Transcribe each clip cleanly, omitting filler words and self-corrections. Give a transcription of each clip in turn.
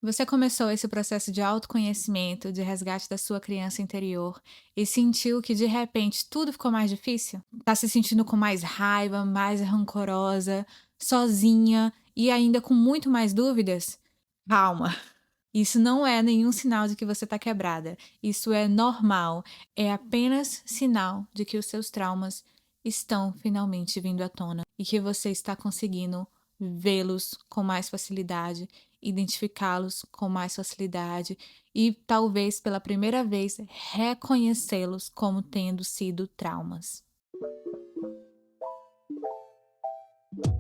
Você começou esse processo de autoconhecimento, de resgate da sua criança interior e sentiu que de repente tudo ficou mais difícil? Tá se sentindo com mais raiva, mais rancorosa, sozinha e ainda com muito mais dúvidas? Calma, isso não é nenhum sinal de que você tá quebrada. Isso é normal, é apenas sinal de que os seus traumas estão finalmente vindo à tona e que você está conseguindo vê-los com mais facilidade, identificá-los com mais facilidade e talvez pela primeira vez reconhecê-los como tendo sido traumas.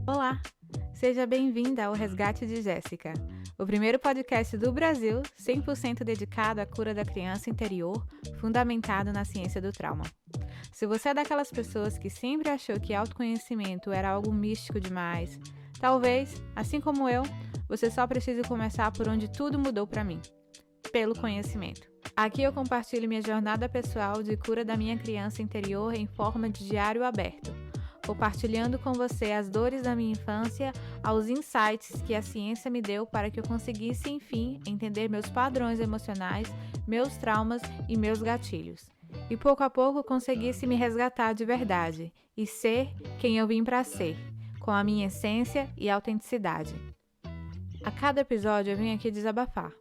Olá, seja bem-vinda ao Resgate de Jéssica, o primeiro podcast do Brasil 100% dedicado à cura da criança interior, fundamentado na ciência do trauma. Se você é daquelas pessoas que sempre achou que autoconhecimento era algo místico demais, talvez, assim como eu, você só precise começar por onde tudo mudou para mim, pelo conhecimento. Aqui eu compartilho minha jornada pessoal de cura da minha criança interior em forma de diário aberto, compartilhando com você as dores da minha infância, aos insights que a ciência me deu para que eu conseguisse, enfim, entender meus padrões emocionais, meus traumas e meus gatilhos. E pouco a pouco conseguisse me resgatar de verdade e ser quem eu vim para ser, com a minha essência e autenticidade. A cada episódio eu venho aqui desabafar.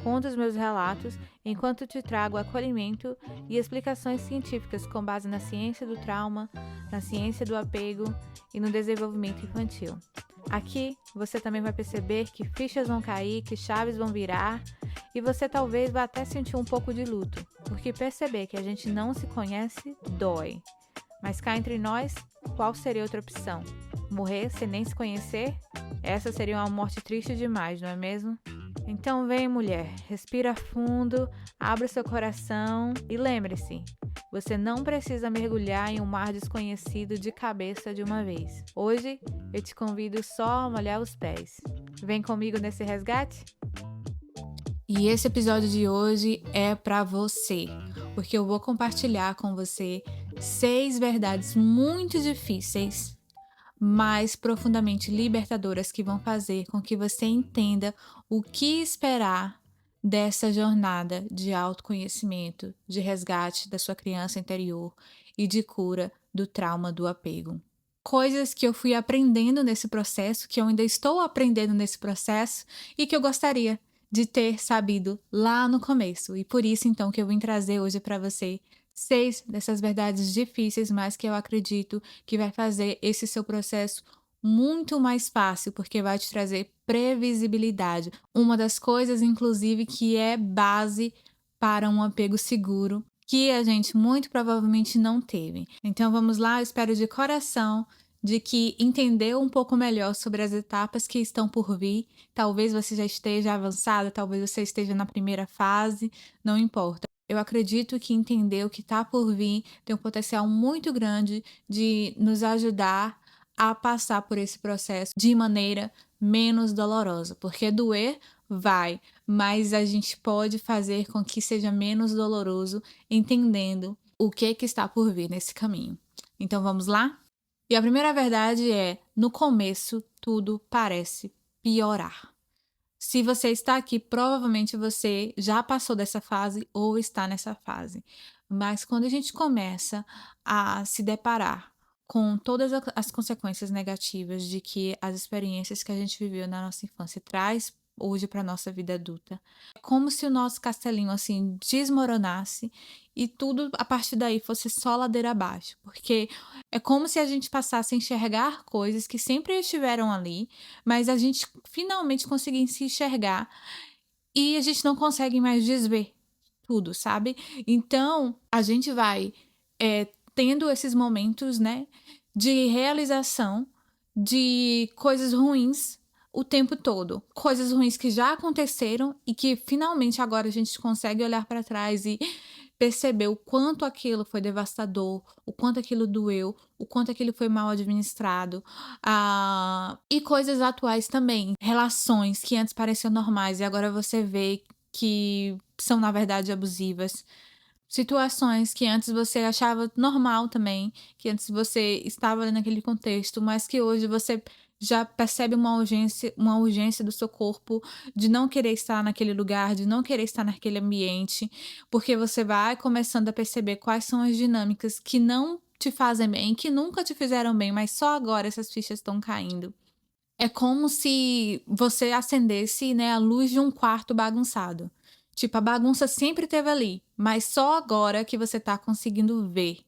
Conto os meus relatos enquanto te trago acolhimento e explicações científicas com base na ciência do trauma, na ciência do apego e no desenvolvimento infantil. Aqui você também vai perceber que fichas vão cair, que chaves vão virar e você talvez vá até sentir um pouco de luto, porque perceber que a gente não se conhece dói. Mas cá entre nós, qual seria outra opção? Morrer sem nem se conhecer? Essa seria uma morte triste demais, não é mesmo? Então vem, mulher, respira fundo, abra seu coração e lembre-se, você não precisa mergulhar em um mar desconhecido de cabeça de uma vez. Hoje eu te convido só a molhar os pés. Vem comigo nesse resgate? E esse episódio de hoje é para você, porque eu vou compartilhar com você 6 verdades muito difíceis, mas profundamente libertadoras que vão fazer com que você entenda o que esperar dessa jornada de autoconhecimento, de resgate da sua criança interior e de cura do trauma do apego. Coisas que eu fui aprendendo nesse processo, que eu ainda estou aprendendo nesse processo e que eu gostaria de ter sabido lá no começo. E por isso, então, que eu vim trazer hoje para você 6 dessas verdades difíceis, mas que eu acredito que vai fazer esse seu processo muito mais fácil, porque vai te trazer previsibilidade. Uma das coisas, inclusive, que é base para um apego seguro, que a gente muito provavelmente não teve. Então vamos lá, eu espero de coração de que entendeu um pouco melhor sobre as etapas que estão por vir. Talvez você já esteja avançada, talvez você esteja na primeira fase, não importa. Eu acredito que entender o que está por vir tem um potencial muito grande de nos ajudar a passar por esse processo de maneira menos dolorosa, porque doer vai, mas a gente pode fazer com que seja menos doloroso entendendo o que está por vir nesse caminho. Então vamos lá? E a primeira verdade é: no começo tudo parece piorar. Se você está aqui, provavelmente você já passou dessa fase ou está nessa fase. Mas quando a gente começa a se deparar com todas as consequências negativas de que as experiências que a gente viveu na nossa infância traz hoje para nossa vida adulta, é como se o nosso castelinho assim desmoronasse e tudo a partir daí fosse só ladeira abaixo, porque é como se a gente passasse a enxergar coisas que sempre estiveram ali, mas a gente finalmente conseguisse enxergar e a gente não consegue mais desver tudo, sabe? Então, a gente vai tendo esses momentos, né, de realização de coisas ruins o tempo todo. Coisas ruins que já aconteceram e que finalmente agora a gente consegue olhar para trás e perceber o quanto aquilo foi devastador, o quanto aquilo doeu, o quanto aquilo foi mal administrado. E coisas atuais também, relações que antes pareciam normais e agora você vê que são, na verdade, abusivas. Situações que antes você achava normal também, que antes você estava ali naquele contexto, mas que hoje você já percebe uma urgência do seu corpo de não querer estar naquele lugar, de não querer estar naquele ambiente, porque você vai começando a perceber quais são as dinâmicas que não te fazem bem, que nunca te fizeram bem, mas só agora essas fichas estão caindo. É como se você acendesse, né, a luz de um quarto bagunçado. Tipo, a bagunça sempre esteve ali, mas só agora que você tá conseguindo ver.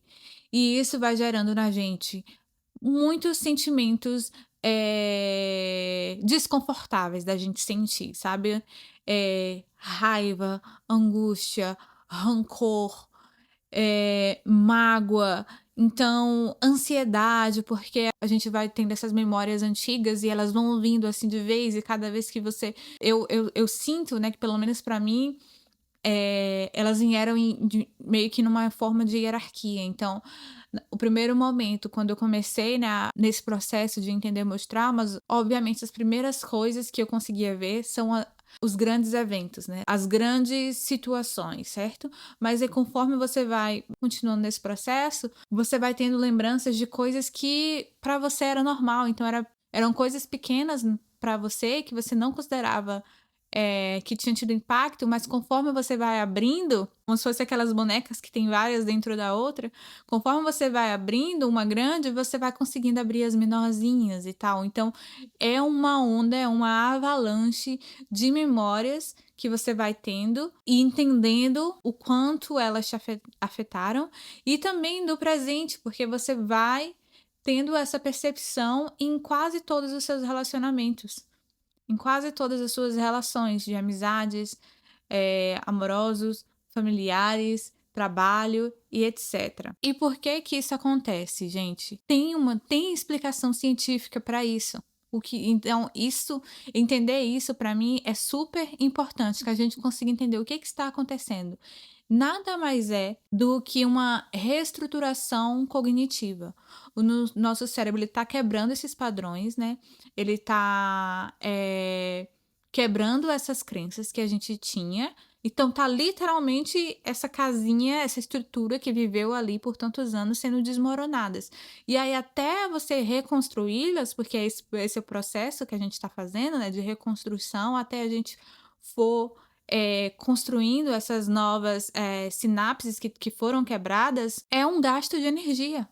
E isso vai gerando na gente muitos sentimentos, desconfortáveis da gente sentir, sabe? Raiva, angústia, rancor, mágoa, então ansiedade, porque a gente vai tendo essas memórias antigas e elas vão vindo assim de vez, e cada vez que você. Eu sinto, né, que pelo menos pra mim, elas vieram meio que numa forma de hierarquia. Então, o primeiro momento, quando eu comecei, né, nesse processo de entender meus traumas, obviamente as primeiras coisas que eu conseguia ver são os grandes eventos, né? As grandes situações, certo? Mas aí, conforme você vai continuando nesse processo, você vai tendo lembranças de coisas que para você era normal. Então, eram coisas pequenas para você que você não considerava que tinha tido impacto, mas conforme você vai abrindo, como se fosse aquelas bonecas que tem várias dentro da outra, conforme você vai abrindo uma grande, você vai conseguindo abrir as menorzinhas e tal. Então, é uma onda, é uma avalanche de memórias que você vai tendo e entendendo o quanto elas te afetaram, e também do presente, porque você vai tendo essa percepção em quase todos os seus relacionamentos, em quase todas as suas relações de amizades, amorosos, familiares, trabalho e etc. E por que que isso acontece, gente? Tem explicação científica para isso. Então, entender isso para mim é super importante, que a gente consiga entender o que está acontecendo. Nada mais é do que uma reestruturação cognitiva. Nosso cérebro está quebrando esses padrões, né? Ele está quebrando essas crenças que a gente tinha. Então, tá literalmente essa casinha, essa estrutura que viveu ali por tantos anos sendo desmoronadas. E aí, até você reconstruí-las, porque esse é o processo que a gente está fazendo, né, de reconstrução, até a gente for construindo essas novas sinapses que foram quebradas, é um gasto de energia.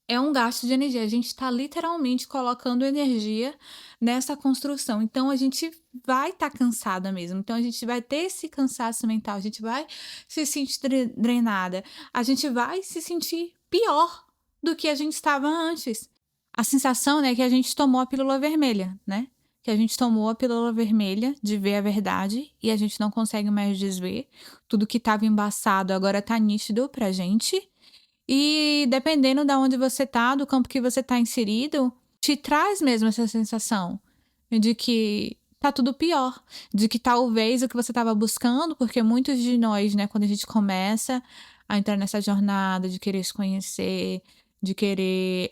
É um gasto de energia. A gente está literalmente colocando energia nessa construção. Então, a gente vai estar cansada mesmo. Então, a gente vai ter esse cansaço mental. A gente vai se sentir drenada. A gente vai se sentir pior do que a gente estava antes. A sensação, né, é que a gente tomou a pílula vermelha, né? Que a gente tomou a pílula vermelha de ver a verdade e a gente não consegue mais desver. Tudo que estava embaçado agora está nítido pra gente. E dependendo de onde você tá, do campo que você tá inserido, te traz mesmo essa sensação de que tá tudo pior, de que talvez o que você estava buscando, porque muitos de nós, né, quando a gente começa a entrar nessa jornada de querer se conhecer, de querer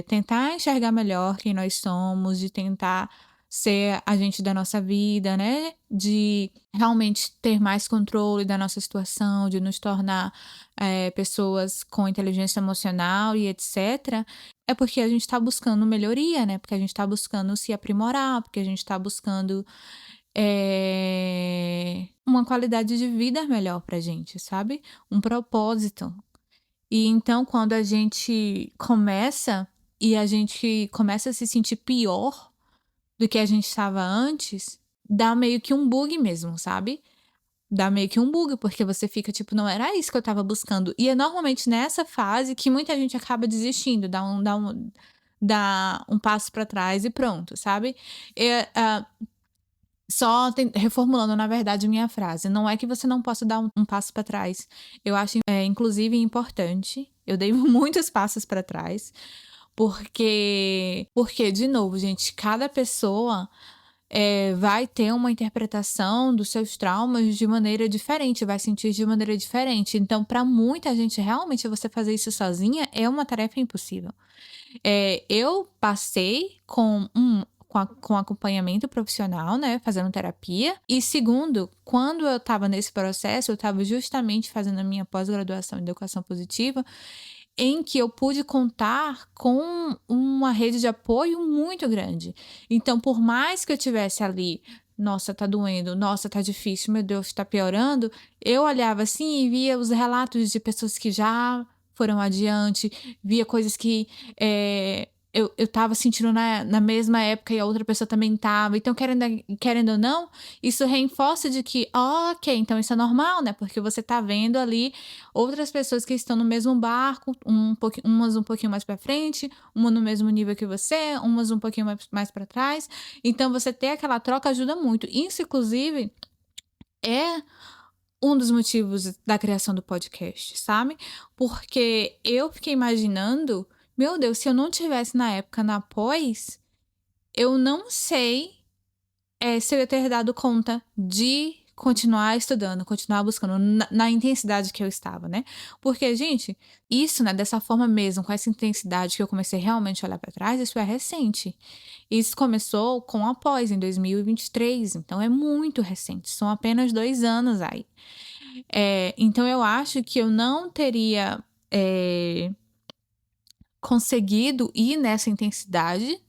tentar enxergar melhor quem nós somos, de tentar ser agente da nossa vida, né, de realmente ter mais controle da nossa situação, de nos tornar pessoas com inteligência emocional e etc., é porque a gente está buscando melhoria, né? Porque a gente está buscando se aprimorar, porque a gente está buscando uma qualidade de vida melhor pra gente, sabe? Um propósito. E então, quando a gente começa a se sentir pior do que a gente estava antes, dá meio que um bug mesmo, sabe? Dá meio que um bug, porque você fica tipo, não era isso que eu tava buscando. E é normalmente nessa fase que muita gente acaba desistindo, dá um passo para trás e pronto, sabe? Reformulando, na verdade, minha frase. Não é que você não possa dar um passo para trás. Eu acho, inclusive, importante. Eu dei muitos passos para trás. Porque, de novo, gente, cada pessoa vai ter uma interpretação dos seus traumas de maneira diferente, vai sentir de maneira diferente. Então, para muita gente, realmente, você fazer isso sozinha é uma tarefa impossível. Eu passei com acompanhamento profissional, né, fazendo terapia. E segundo, quando eu estava nesse processo, eu estava justamente fazendo a minha pós-graduação em educação positiva, em que eu pude contar com uma rede de apoio muito grande. Então, por mais que eu tivesse ali, nossa, tá doendo, nossa, tá difícil, meu Deus, tá piorando, eu olhava assim e via os relatos de pessoas que já foram adiante, via coisas que eu tava sentindo na mesma época e a outra pessoa também tava. Então, querendo ou não, isso reforça de que, ok, então isso é normal, né? Porque você tá vendo ali outras pessoas que estão no mesmo barco, umas um pouquinho mais para frente, uma no mesmo nível que você, umas um pouquinho mais para trás. Então, você ter aquela troca ajuda muito. Isso, inclusive, é um dos motivos da criação do podcast, sabe? Porque eu fiquei imaginando, meu Deus, se eu não tivesse na época na pós, eu não sei se eu ia ter dado conta de continuar estudando, continuar buscando na intensidade que eu estava, né? Porque, gente, isso, né, dessa forma mesmo, com essa intensidade que eu comecei realmente a olhar para trás, isso é recente. Isso começou com a pós, em 2023, então é muito recente, são apenas 2 anos aí. Então eu acho que eu não teria conseguido ir nessa intensidade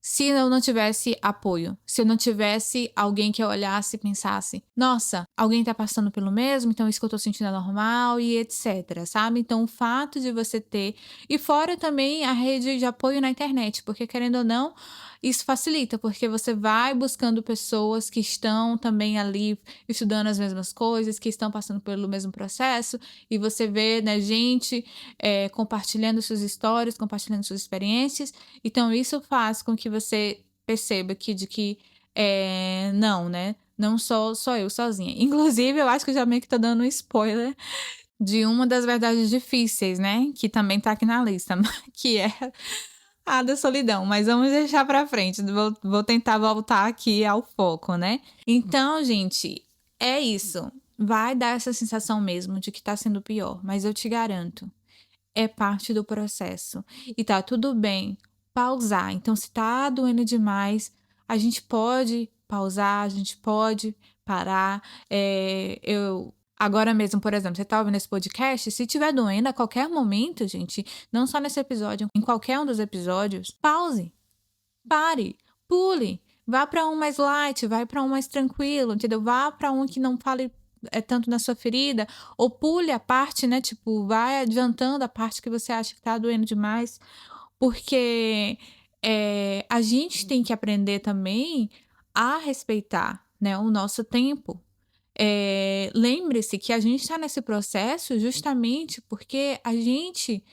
se eu não tivesse apoio, se eu não tivesse alguém que eu olhasse e pensasse, nossa, alguém tá passando pelo mesmo, então isso que eu tô sentindo é normal e etc, sabe? Então o fato de você ter, e fora também a rede de apoio na internet, porque querendo ou não, isso facilita, porque você vai buscando pessoas que estão também ali estudando as mesmas coisas, que estão passando pelo mesmo processo, e você vê, né, gente compartilhando suas histórias, compartilhando suas experiências. Então, isso faz com que você perceba que não, né? Não sou eu sozinha. Inclusive, eu acho que eu já meio que tô dando um spoiler de uma das verdades difíceis, né? Que também tá aqui na lista, que é a da solidão. Mas vamos deixar pra frente. Vou tentar voltar aqui ao foco, né? Então, gente, é isso. Vai dar essa sensação mesmo de que tá sendo pior, mas eu te garanto, é parte do processo. E tá tudo bem pausar. Então, se tá doendo demais, a gente pode pausar, a gente pode parar. Agora mesmo, por exemplo, você tá ouvindo esse podcast, se tiver doendo a qualquer momento, gente, não só nesse episódio, em qualquer um dos episódios, pause, pare, pule, vá para um mais light, vai para um mais tranquilo, entendeu? Vá para um que não fale tanto na sua ferida, ou pule a parte, né? Tipo, vai adiantando a parte que você acha que tá doendo demais, porque a gente tem que aprender também a respeitar, né, o nosso tempo. Lembre-se que a gente está nesse processo justamente porque a gente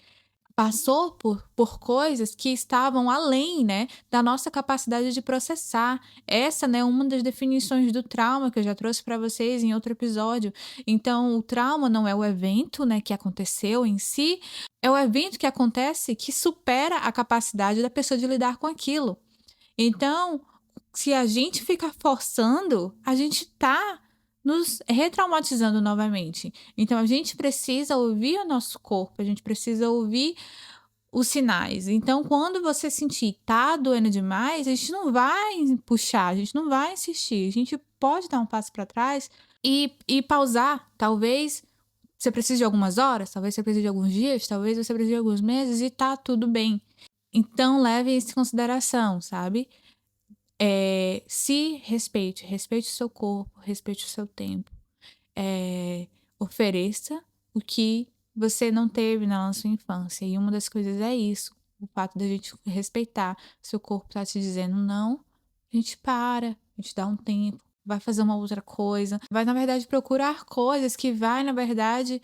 passou por coisas que estavam além, né, da nossa capacidade de processar. Essa, né, é uma das definições do trauma que eu já trouxe para vocês em outro episódio. Então, o trauma não é o evento, né, que aconteceu em si, é o evento que acontece que supera a capacidade da pessoa de lidar com aquilo. Então, se a gente ficar forçando, a gente tá nos retraumatizando novamente. Então, a gente precisa ouvir o nosso corpo, a gente precisa ouvir os sinais. Então, quando você sentir tá doendo demais, a gente não vai puxar, a gente não vai insistir. A gente pode dar um passo para trás e pausar. Talvez você precise de algumas horas, talvez você precise de alguns dias, talvez você precise de alguns meses e tá tudo bem. Então, leve isso em consideração, sabe? Se respeite, respeite o seu corpo, respeite o seu tempo. Ofereça o que você não teve na sua infância. E uma das coisas é isso, o fato da gente respeitar. Se o corpo tá te dizendo não, a gente para, a gente dá um tempo, vai fazer uma outra coisa, vai, na verdade, procurar coisas que vai, na verdade,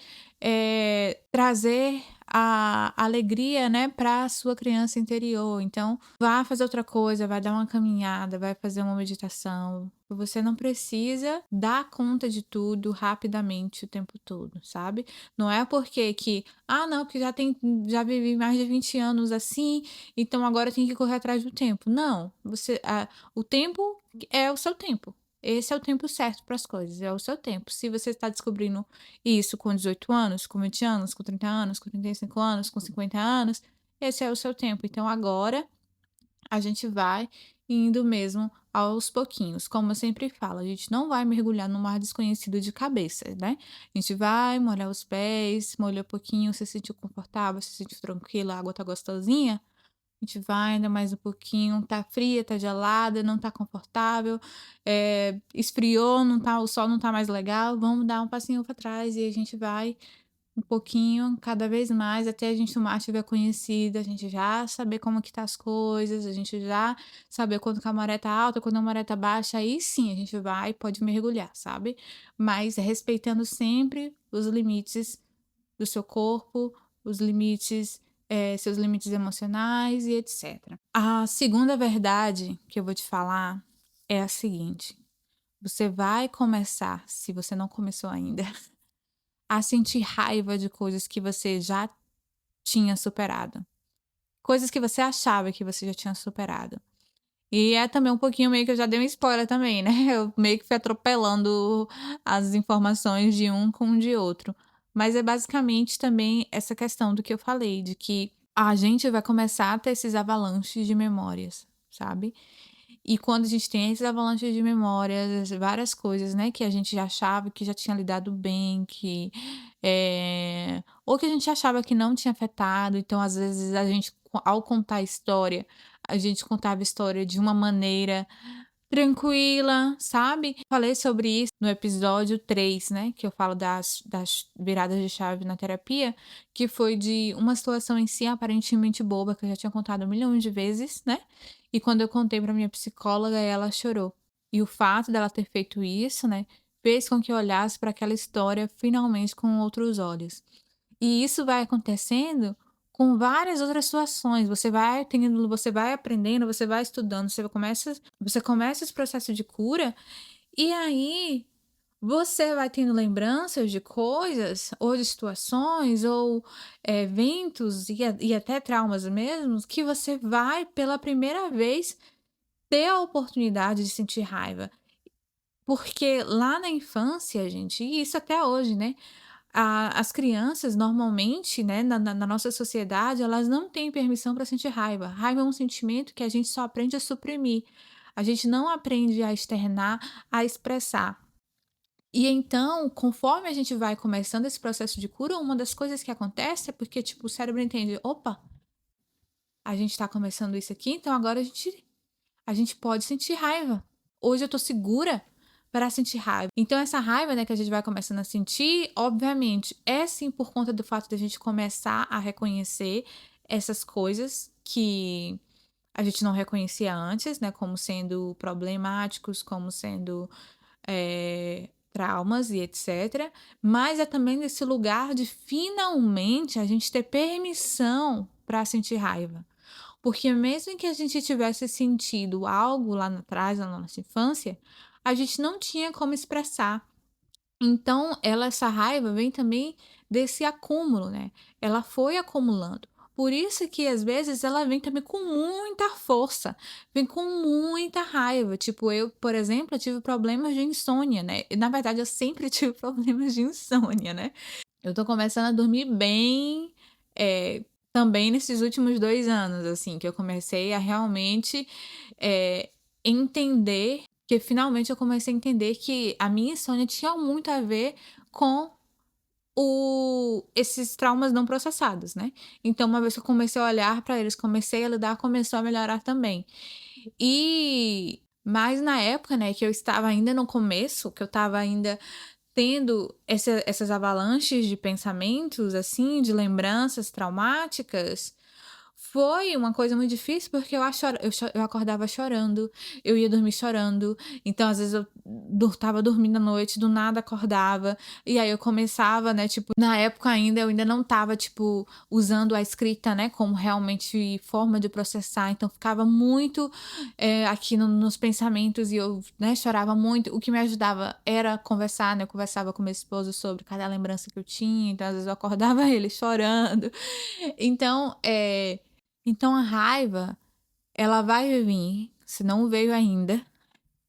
trazer a alegria, né, para a sua criança interior. Então, vá fazer outra coisa, vai dar uma caminhada, vai fazer uma meditação. Você não precisa dar conta de tudo rapidamente o tempo todo, sabe? Não é porque não, porque já vivi mais de 20 anos assim, então agora eu tenho que correr atrás do tempo. Não, o tempo é o seu tempo. Esse é o tempo certo para as coisas, é o seu tempo. Se você está descobrindo isso com 18 anos, com 20 anos, com 30 anos, com 35 anos, com 50 anos, esse é o seu tempo. Então agora a gente vai indo mesmo aos pouquinhos. Como eu sempre falo, a gente não vai mergulhar no mar desconhecido de cabeça, né? A gente vai molhar os pés, molha um pouquinho, se sentiu confortável, se sentiu tranquila, a água tá gostosinha. A gente vai ainda mais um pouquinho, tá fria, tá gelada, não tá confortável, esfriou, não tá, o sol não tá mais legal, vamos dar um passinho para trás e a gente vai um pouquinho, cada vez mais, até a gente o mar estiver conhecido, a gente já saber como que tá as coisas, a gente já saber quando que a maré tá alta, quando a maré tá baixa, aí sim a gente vai e pode mergulhar, sabe? Mas respeitando sempre os limites do seu corpo, os limites, seus limites emocionais e etc. A segunda verdade que eu vou te falar é a seguinte: você vai começar, se você não começou ainda, a sentir raiva de coisas que você já tinha superado. Coisas que você achava que você já tinha superado. E é também um pouquinho meio que eu já dei um spoiler também, né? Eu meio que fui atropelando as informações de um com o de outro. Mas é basicamente também essa questão do que eu falei, de que a gente vai começar a ter esses avalanches de memórias, sabe? E quando a gente tem esses avalanches de memórias, várias coisas, né, que a gente já achava que já tinha lidado bem, que ou que a gente achava que não tinha afetado, então às vezes a gente, ao contar a história, a gente contava a história de uma maneira tranquila, sabe. Falei sobre isso no episódio 3, né, que eu falo das viradas de chave na terapia, que foi de uma situação em si aparentemente boba, que eu já tinha contado milhões de vezes, né, e quando eu contei pra minha psicóloga, ela chorou. E o fato dela ter feito isso, né, fez com que eu olhasse para aquela história finalmente com outros olhos. E isso vai acontecendo com várias outras situações. Você vai aprendendo, você vai estudando, você começa esse processo de cura, e aí você vai tendo lembranças de coisas, ou de situações, ou eventos e até traumas mesmos, que você vai pela primeira vez ter a oportunidade de sentir raiva. Porque lá na infância, gente, e isso até hoje, né? As crianças normalmente, né, na nossa sociedade, elas não têm permissão para sentir raiva. Raiva é um sentimento que a gente só aprende a suprimir. A gente não aprende a externar, a expressar. E então, conforme a gente vai começando esse processo de cura, uma das coisas que acontece é porque, tipo, o cérebro entende: opa, a gente tá começando isso aqui, então agora a gente pode sentir raiva. Hoje eu tô segura para sentir raiva. Então essa raiva, né, que a gente vai começando a sentir, obviamente, é sim por conta do fato de a gente começar a reconhecer essas coisas que a gente não reconhecia antes, né, como sendo problemáticos, como sendo traumas e etc. Mas é também nesse lugar de finalmente a gente ter permissão para sentir raiva. Porque mesmo que a gente tivesse sentido algo lá atrás, na nossa infância, a gente não tinha como expressar. Então, essa raiva vem também desse acúmulo, né? Ela foi acumulando. Por isso que às vezes ela vem também com muita força, vem com muita raiva. Tipo, eu, por exemplo, eu tive problemas de insônia, né? Na verdade, eu sempre tive problemas de insônia, né? Eu tô começando a dormir bem, também nesses últimos 2 anos, assim, que eu comecei a realmente, entender que finalmente eu comecei a entender que a minha insônia tinha muito a ver com esses traumas não processados, né. Então uma vez que eu comecei a olhar pra eles, comecei a lidar, começou a melhorar também. Mas na época, né, que eu estava ainda no começo, que eu estava ainda tendo essas avalanches de pensamentos, assim, de lembranças traumáticas, foi uma coisa muito difícil, porque eu acordava chorando, eu ia dormir chorando, então às vezes eu estava dormindo à noite, do nada acordava, e aí eu começava, né, tipo, na época ainda eu ainda não estava, tipo, usando a escrita, né, como realmente forma de processar, então ficava muito aqui nos pensamentos e eu, né, chorava muito. O que me ajudava era conversar, né, eu conversava com meu esposo sobre cada lembrança que eu tinha, então às vezes eu acordava ele chorando. Então, então a raiva, ela vai vir, se não veio ainda,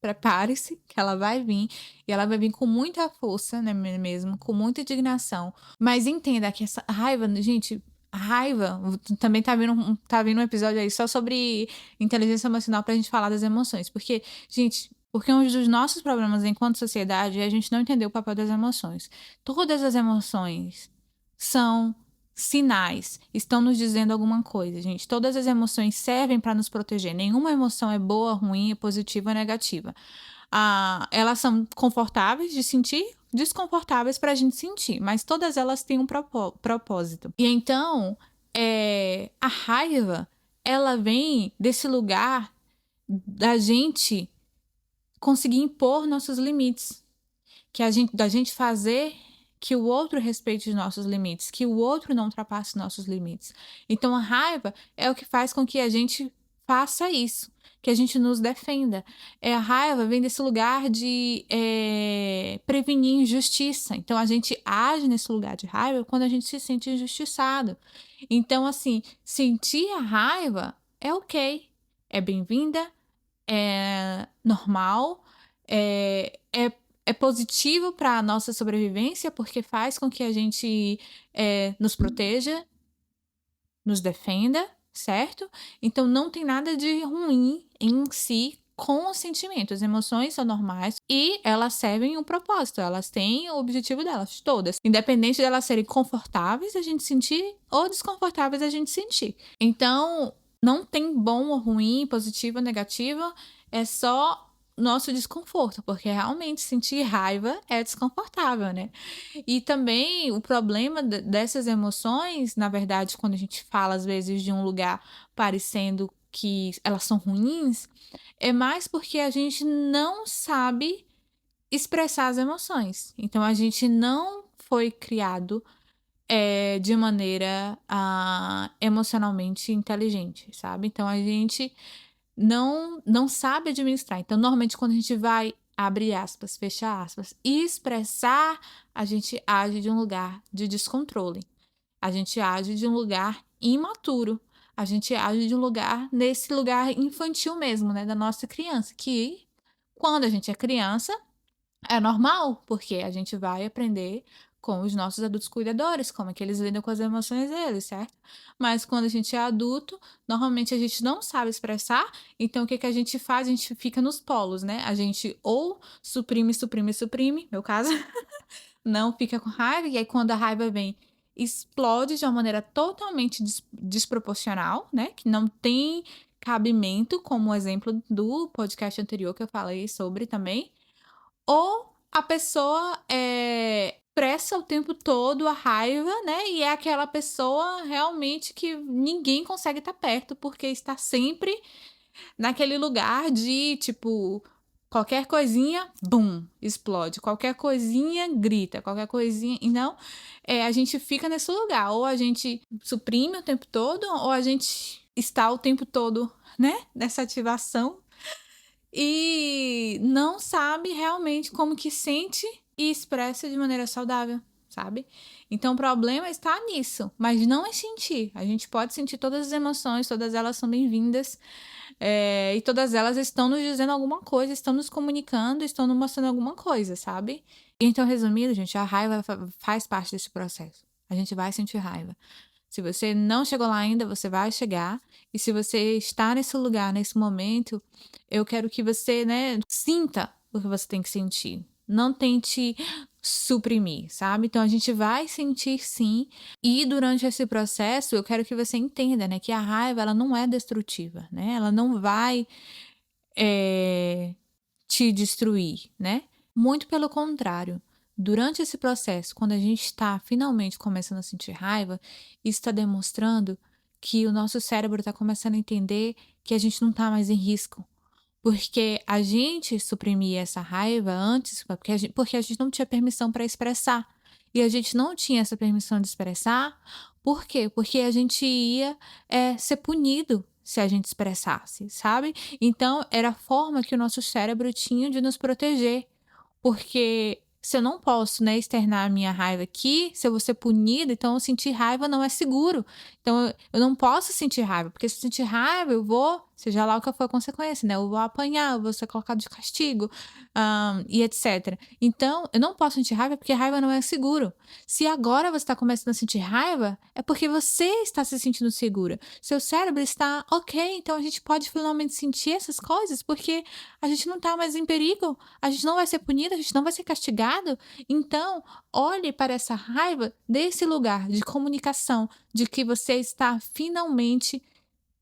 prepare-se que ela vai vir, e ela vai vir com muita força, né, mesmo, com muita indignação. Mas entenda que essa raiva, gente, A raiva, também tá vindo um episódio aí só sobre inteligência emocional pra gente falar das emoções. Porque, gente, porque um dos nossos problemas enquanto sociedade é a gente não entender o papel das emoções. Todas as emoções são sinais, estão nos dizendo alguma coisa, gente. Todas as emoções servem para nos proteger. Nenhuma emoção é boa, ruim, positiva ou negativa. Elas são confortáveis de sentir, desconfortáveis para a gente sentir, mas todas elas têm um propósito. E então, a raiva, ela vem desse lugar da gente conseguir impor nossos limites, da gente fazer que o outro respeite os nossos limites, que o outro não ultrapasse nossos limites. Então, a raiva é o que faz com que a gente faça isso, que a gente nos defenda. A raiva vem desse lugar de prevenir injustiça. Então, a gente age nesse lugar de raiva quando a gente se sente injustiçado. Então, assim, sentir a raiva é ok, é bem-vinda, é normal, é positivo para a nossa sobrevivência, porque faz com que a gente nos proteja, nos defenda, certo? Então, não tem nada de ruim em si com os sentimentos. As emoções são normais e elas servem um propósito, elas têm o objetivo delas, todas. Independente de elas serem confortáveis a gente sentir ou desconfortáveis a gente sentir. Então, não tem bom ou ruim, positivo ou negativo, é só nosso desconforto, porque realmente sentir raiva é desconfortável, né? E também o problema dessas emoções, na verdade, quando a gente fala às vezes de um lugar parecendo que elas são ruins, é mais porque a gente não sabe expressar as emoções. Então a gente não foi criado de maneira emocionalmente inteligente, sabe? Então a gente não sabe administrar. Então, normalmente, quando a gente vai, abre aspas, fecha aspas, expressar, a gente age de um lugar de descontrole. A gente age de um lugar imaturo. A gente age de um lugar, nesse lugar infantil mesmo, né? Da nossa criança. Que, quando a gente é criança, é normal, porque a gente vai aprender com os nossos adultos cuidadores, como é que eles lidam com as emoções deles, certo? Mas quando a gente é adulto, normalmente a gente não sabe expressar, então o que a gente faz? A gente fica nos polos, né? A gente ou suprime, meu caso, não fica com raiva, e aí quando a raiva vem, explode de uma maneira totalmente desproporcional, né? Que não tem cabimento, como o exemplo do podcast anterior que eu falei sobre também. Ou a pessoa expressa o tempo todo a raiva, né? E é aquela pessoa realmente que ninguém consegue estar perto, porque está sempre naquele lugar de, tipo, qualquer coisinha, bum, explode. Qualquer coisinha, grita. Qualquer coisinha... Então, a gente fica nesse lugar. Ou a gente suprime o tempo todo, ou a gente está o tempo todo, né? Nessa ativação. E não sabe realmente como que sente e expressa de maneira saudável, sabe? Então o problema está nisso, mas não é sentir. A gente pode sentir todas as emoções, todas elas são bem-vindas, e todas elas estão nos dizendo alguma coisa, estão nos comunicando, estão nos mostrando alguma coisa, sabe? Então, resumindo, gente, a raiva faz parte desse processo. A gente vai sentir raiva. Se você não chegou lá ainda, você vai chegar. E se você está nesse lugar, nesse momento, eu quero que você, né, sinta o que você tem que sentir. Não tente suprimir, sabe? Então, a gente vai sentir sim. E durante esse processo, eu quero que você entenda, né, que a raiva, ela não é destrutiva, né? Ela não vai te destruir, né? Muito pelo contrário. Durante esse processo, quando a gente está finalmente começando a sentir raiva, isso está demonstrando que o nosso cérebro está começando a entender que a gente não está mais em risco. Porque a gente suprimia essa raiva antes, porque a gente não tinha permissão para expressar. E a gente não tinha essa permissão de expressar, por quê? Porque a gente ia ser punido se a gente expressasse, sabe? Então, era a forma que o nosso cérebro tinha de nos proteger. Porque se eu não posso, né, externar a minha raiva aqui, se eu vou ser punida, então sentir raiva não é seguro. Então, eu não posso sentir raiva, porque se eu sentir raiva, eu vou seja lá o que for a consequência, né? Eu vou apanhar, eu vou ser colocado de castigo, e etc. Então, eu não posso sentir raiva porque raiva não é seguro. Se agora você está começando a sentir raiva, é porque você está se sentindo segura. Seu cérebro está ok, então a gente pode finalmente sentir essas coisas porque a gente não está mais em perigo, a gente não vai ser punido, a gente não vai ser castigado. Então, olhe para essa raiva desse lugar de comunicação, de que você está finalmente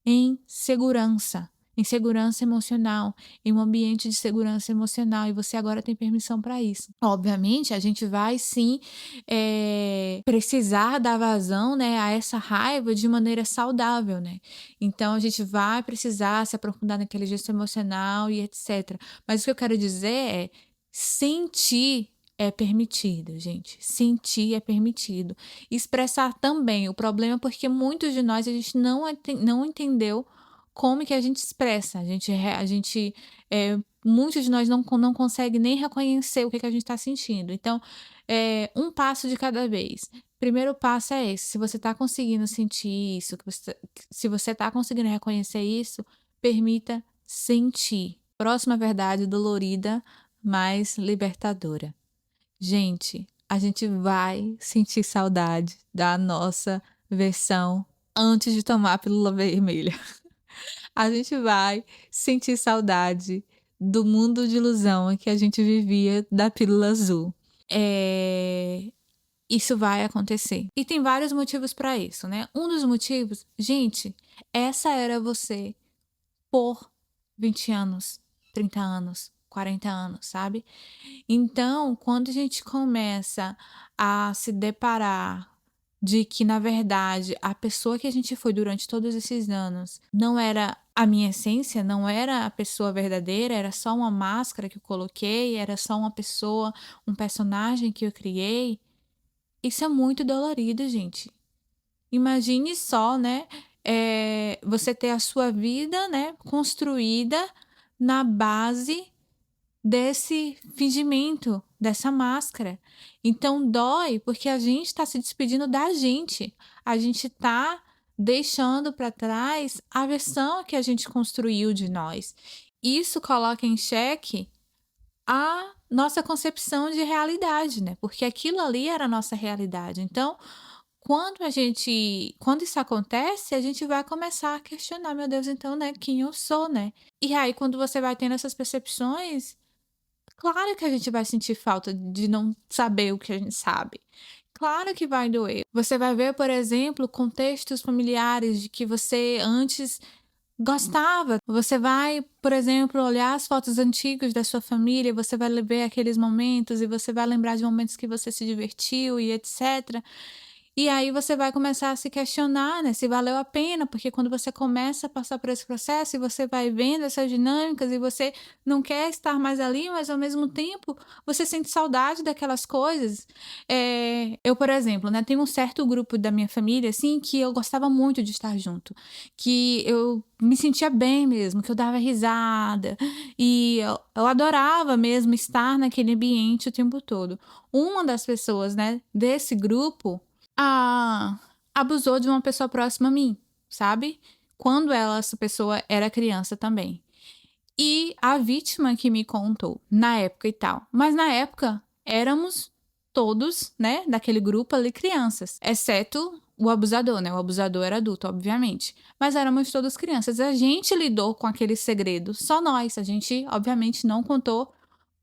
em segurança emocional, em um ambiente de segurança emocional, e você agora tem permissão para isso. Obviamente, a gente vai sim precisar dar vazão, né, a essa raiva de maneira saudável, né? Então, a gente vai precisar se aprofundar na inteligência emocional e etc. Mas o que eu quero dizer é sentir é permitido, gente. Sentir é permitido. Expressar também. O problema é porque muitos de nós, a gente não entendeu como que a gente expressa. Muitos de nós não consegue nem reconhecer o que a gente está sentindo. Então, um passo de cada vez. Primeiro passo é esse. Se você está conseguindo sentir isso, se você está conseguindo reconhecer isso, permita sentir. Próxima verdade dolorida, mas libertadora. Gente, a gente vai sentir saudade da nossa versão antes de tomar a pílula vermelha. A gente vai sentir saudade do mundo de ilusão que a gente vivia da pílula azul. Isso vai acontecer. E tem vários motivos para isso, né? Um dos motivos, gente, essa era você por 20 anos, 30 anos, 40 anos, sabe? Então, quando a gente começa a se deparar de que, na verdade, a pessoa que a gente foi durante todos esses anos não era a minha essência, não era a pessoa verdadeira, era só uma máscara que eu coloquei, era só uma pessoa, um personagem que eu criei, isso é muito dolorido, gente. Imagine só, né? Você ter a sua vida, né, construída na base desse fingimento, dessa máscara. Então dói porque a gente está se despedindo da gente. A gente está deixando para trás a versão que a gente construiu de nós. Isso coloca em xeque a nossa concepção de realidade, né? Porque aquilo ali era a nossa realidade. Então, quando isso acontece, a gente vai começar a questionar, meu Deus, então, né, quem eu sou, né? E aí, quando você vai tendo essas percepções, claro que a gente vai sentir falta de não saber o que a gente sabe. Claro que vai doer. Você vai ver, por exemplo, contextos familiares de que você antes gostava. Você vai, por exemplo, olhar as fotos antigas da sua família, você vai ver aqueles momentos e você vai lembrar de momentos que você se divertiu e etc. E aí você vai começar a se questionar, né, se valeu a pena, porque quando você começa a passar por esse processo e você vai vendo essas dinâmicas e você não quer estar mais ali, mas ao mesmo tempo você sente saudade daquelas coisas. Eu, por exemplo, né, tenho um certo grupo da minha família, assim, que eu gostava muito de estar junto, que eu me sentia bem mesmo, que eu dava risada e eu adorava mesmo estar naquele ambiente o tempo todo. Uma das pessoas, né, desse grupo abusou de uma pessoa próxima a mim, sabe? Quando essa pessoa era criança também. E a vítima que me contou, na época e tal. Mas na época, éramos todos, né, daquele grupo ali, crianças. Exceto o abusador, né? O abusador era adulto, obviamente. Mas éramos todas crianças. A gente lidou com aquele segredo, só nós. A gente, obviamente, não contou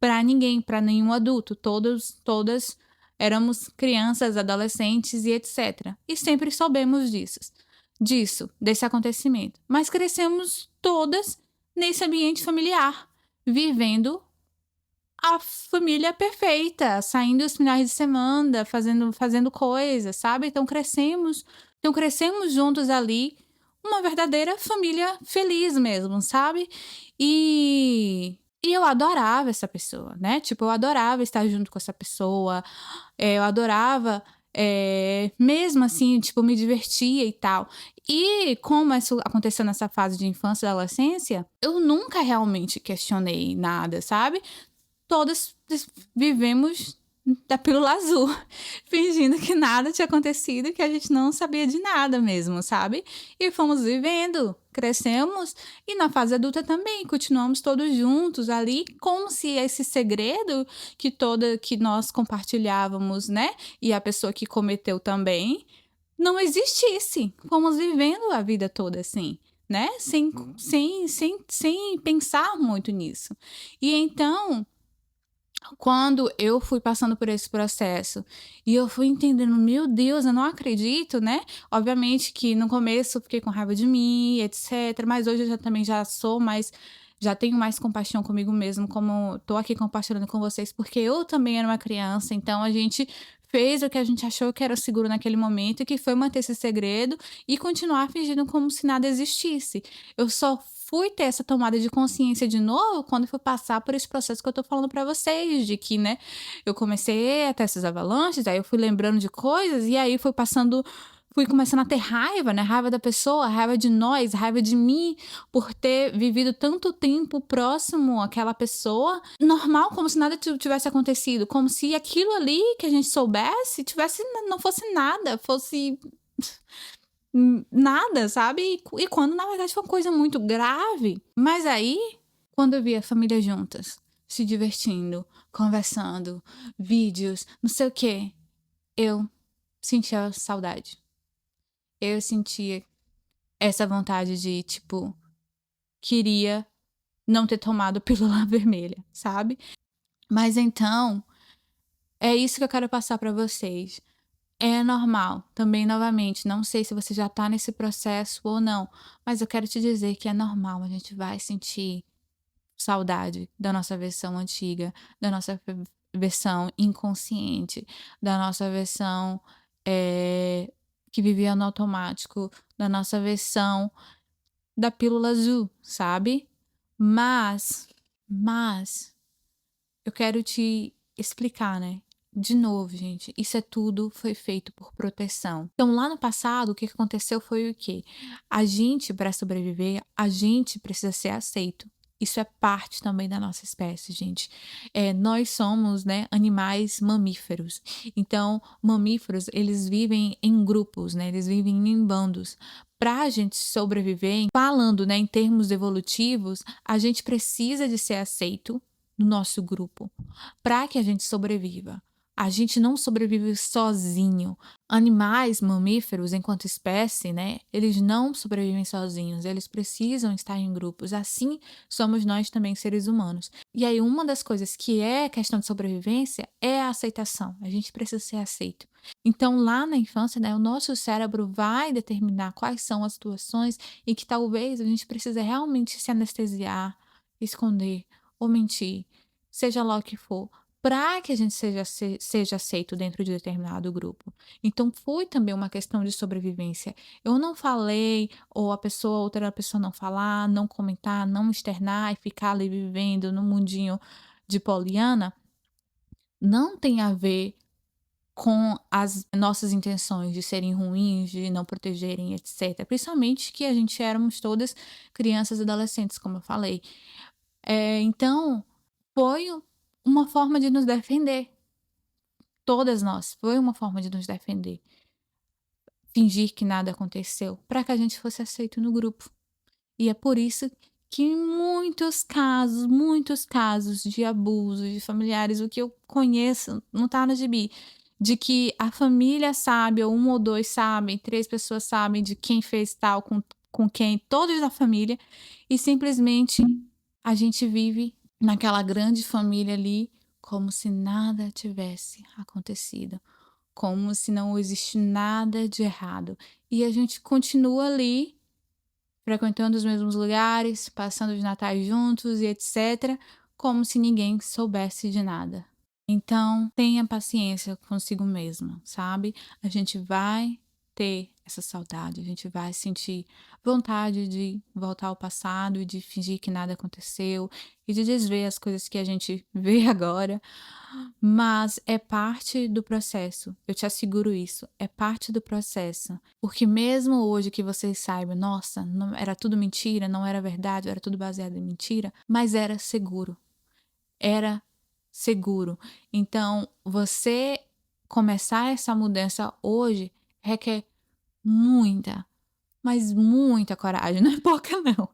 pra ninguém, pra nenhum adulto. Todas éramos crianças, adolescentes e etc. E sempre soubemos desse acontecimento. Mas crescemos todas nesse ambiente familiar, vivendo a família perfeita, saindo os finais de semana, fazendo coisas, sabe? Então crescemos juntos ali, uma verdadeira família feliz mesmo, sabe? E eu adorava essa pessoa, né? Tipo, eu adorava estar junto com essa pessoa, eu adorava, mesmo assim, tipo, me divertia e tal. E como isso aconteceu nessa fase de infância e adolescência, eu nunca realmente questionei nada, sabe? Todas vivemos da pílula azul, fingindo que nada tinha acontecido, que a gente não sabia de nada mesmo, sabe? E fomos vivendo, crescemos e na fase adulta também, continuamos todos juntos ali, como se esse segredo que nós compartilhávamos, né? E a pessoa que cometeu também, não existisse. Fomos vivendo a vida toda assim, né? Sem pensar muito nisso. E então, quando eu fui passando por esse processo e eu fui entendendo, meu Deus, eu não acredito, né? Obviamente que no começo eu fiquei com raiva de mim, etc. Mas hoje eu também já sou mais, já tenho mais compaixão comigo mesmo, como tô aqui compartilhando com vocês, porque eu também era uma criança, então a gente fez o que a gente achou que era seguro naquele momento, que foi manter esse segredo e continuar fingindo como se nada existisse. Eu só fui ter essa tomada de consciência de novo quando eu fui passar por esse processo que eu tô falando pra vocês, de que, né, eu comecei a ter essas avalanches, aí eu fui lembrando de coisas, e aí fui começando a ter raiva, né, raiva da pessoa, raiva de nós, raiva de mim, por ter vivido tanto tempo próximo àquela pessoa, normal, como se nada tivesse acontecido, como se aquilo ali que a gente soubesse não fosse nada, fosse nada, sabe? E quando na verdade foi uma coisa muito grave. Mas aí, quando eu vi a família juntas, se divertindo, conversando, vídeos, não sei o quê, eu sentia saudade. Eu sentia essa vontade de, tipo, queria não ter tomado pílula vermelha, sabe? Mas então, é isso que eu quero passar pra vocês. É normal, também novamente, não sei se você já tá nesse processo ou não, mas eu quero te dizer que é normal, a gente vai sentir saudade da nossa versão antiga, da nossa versão inconsciente, da nossa versão que vivia no automático, da nossa versão da pílula azul, sabe? Mas, eu quero te explicar, né? De novo, gente, isso é tudo foi feito por proteção. Então, lá no passado, o que aconteceu foi o quê? A gente, para sobreviver, a gente precisa ser aceito. Isso é parte também da nossa espécie, gente. Nós somos, né, animais mamíferos. Então, mamíferos, eles vivem em grupos, né? Eles vivem em bandos. Para a gente sobreviver, falando, né, em termos evolutivos, a gente precisa de ser aceito no nosso grupo para que a gente sobreviva. A gente não sobrevive sozinho. Animais mamíferos, enquanto espécie, né, eles não sobrevivem sozinhos, eles precisam estar em grupos. Assim somos nós também, seres humanos. E aí, uma das coisas que é questão de sobrevivência é a aceitação. A gente precisa ser aceito. Então, lá na infância, né, o nosso cérebro vai determinar quais são as situações em que talvez a gente precise realmente se anestesiar, esconder ou mentir, seja lá o que for, para que a gente seja aceito dentro de determinado grupo. Então, foi também uma questão de sobrevivência. Eu não falei, ou outra pessoa não falar, não comentar, não externar e ficar ali vivendo no mundinho de Poliana, não tem a ver com as nossas intenções de serem ruins, de não protegerem, etc. Principalmente que a gente éramos todas crianças e adolescentes, como eu falei. Então, foi uma forma de nos defender. Todas nós, foi uma forma de nos defender. Fingir que nada aconteceu, para que a gente fosse aceito no grupo. E é por isso que em muitos casos de abuso de familiares, o que eu conheço, não tá no gibi, de que a família sabe, ou um ou dois sabem, 3 pessoas sabem de quem fez tal com quem, todos da família, e simplesmente a gente vive naquela grande família ali como se nada tivesse acontecido, como se não existe nada de errado. E a gente continua ali, frequentando os mesmos lugares, passando os natais juntos e etc., como se ninguém soubesse de nada. Então, tenha paciência consigo mesma, sabe? A gente vai ter essa saudade, a gente vai sentir vontade de voltar ao passado e de fingir que nada aconteceu e de desver as coisas que a gente vê agora, mas é parte do processo, eu te asseguro isso, é parte do processo. Porque mesmo hoje que vocês saibam, nossa, não, era tudo mentira, não era verdade, era tudo baseado em mentira, mas era seguro. Era seguro. Então, você começar essa mudança hoje requer muita, mas muita coragem, não é pouca não.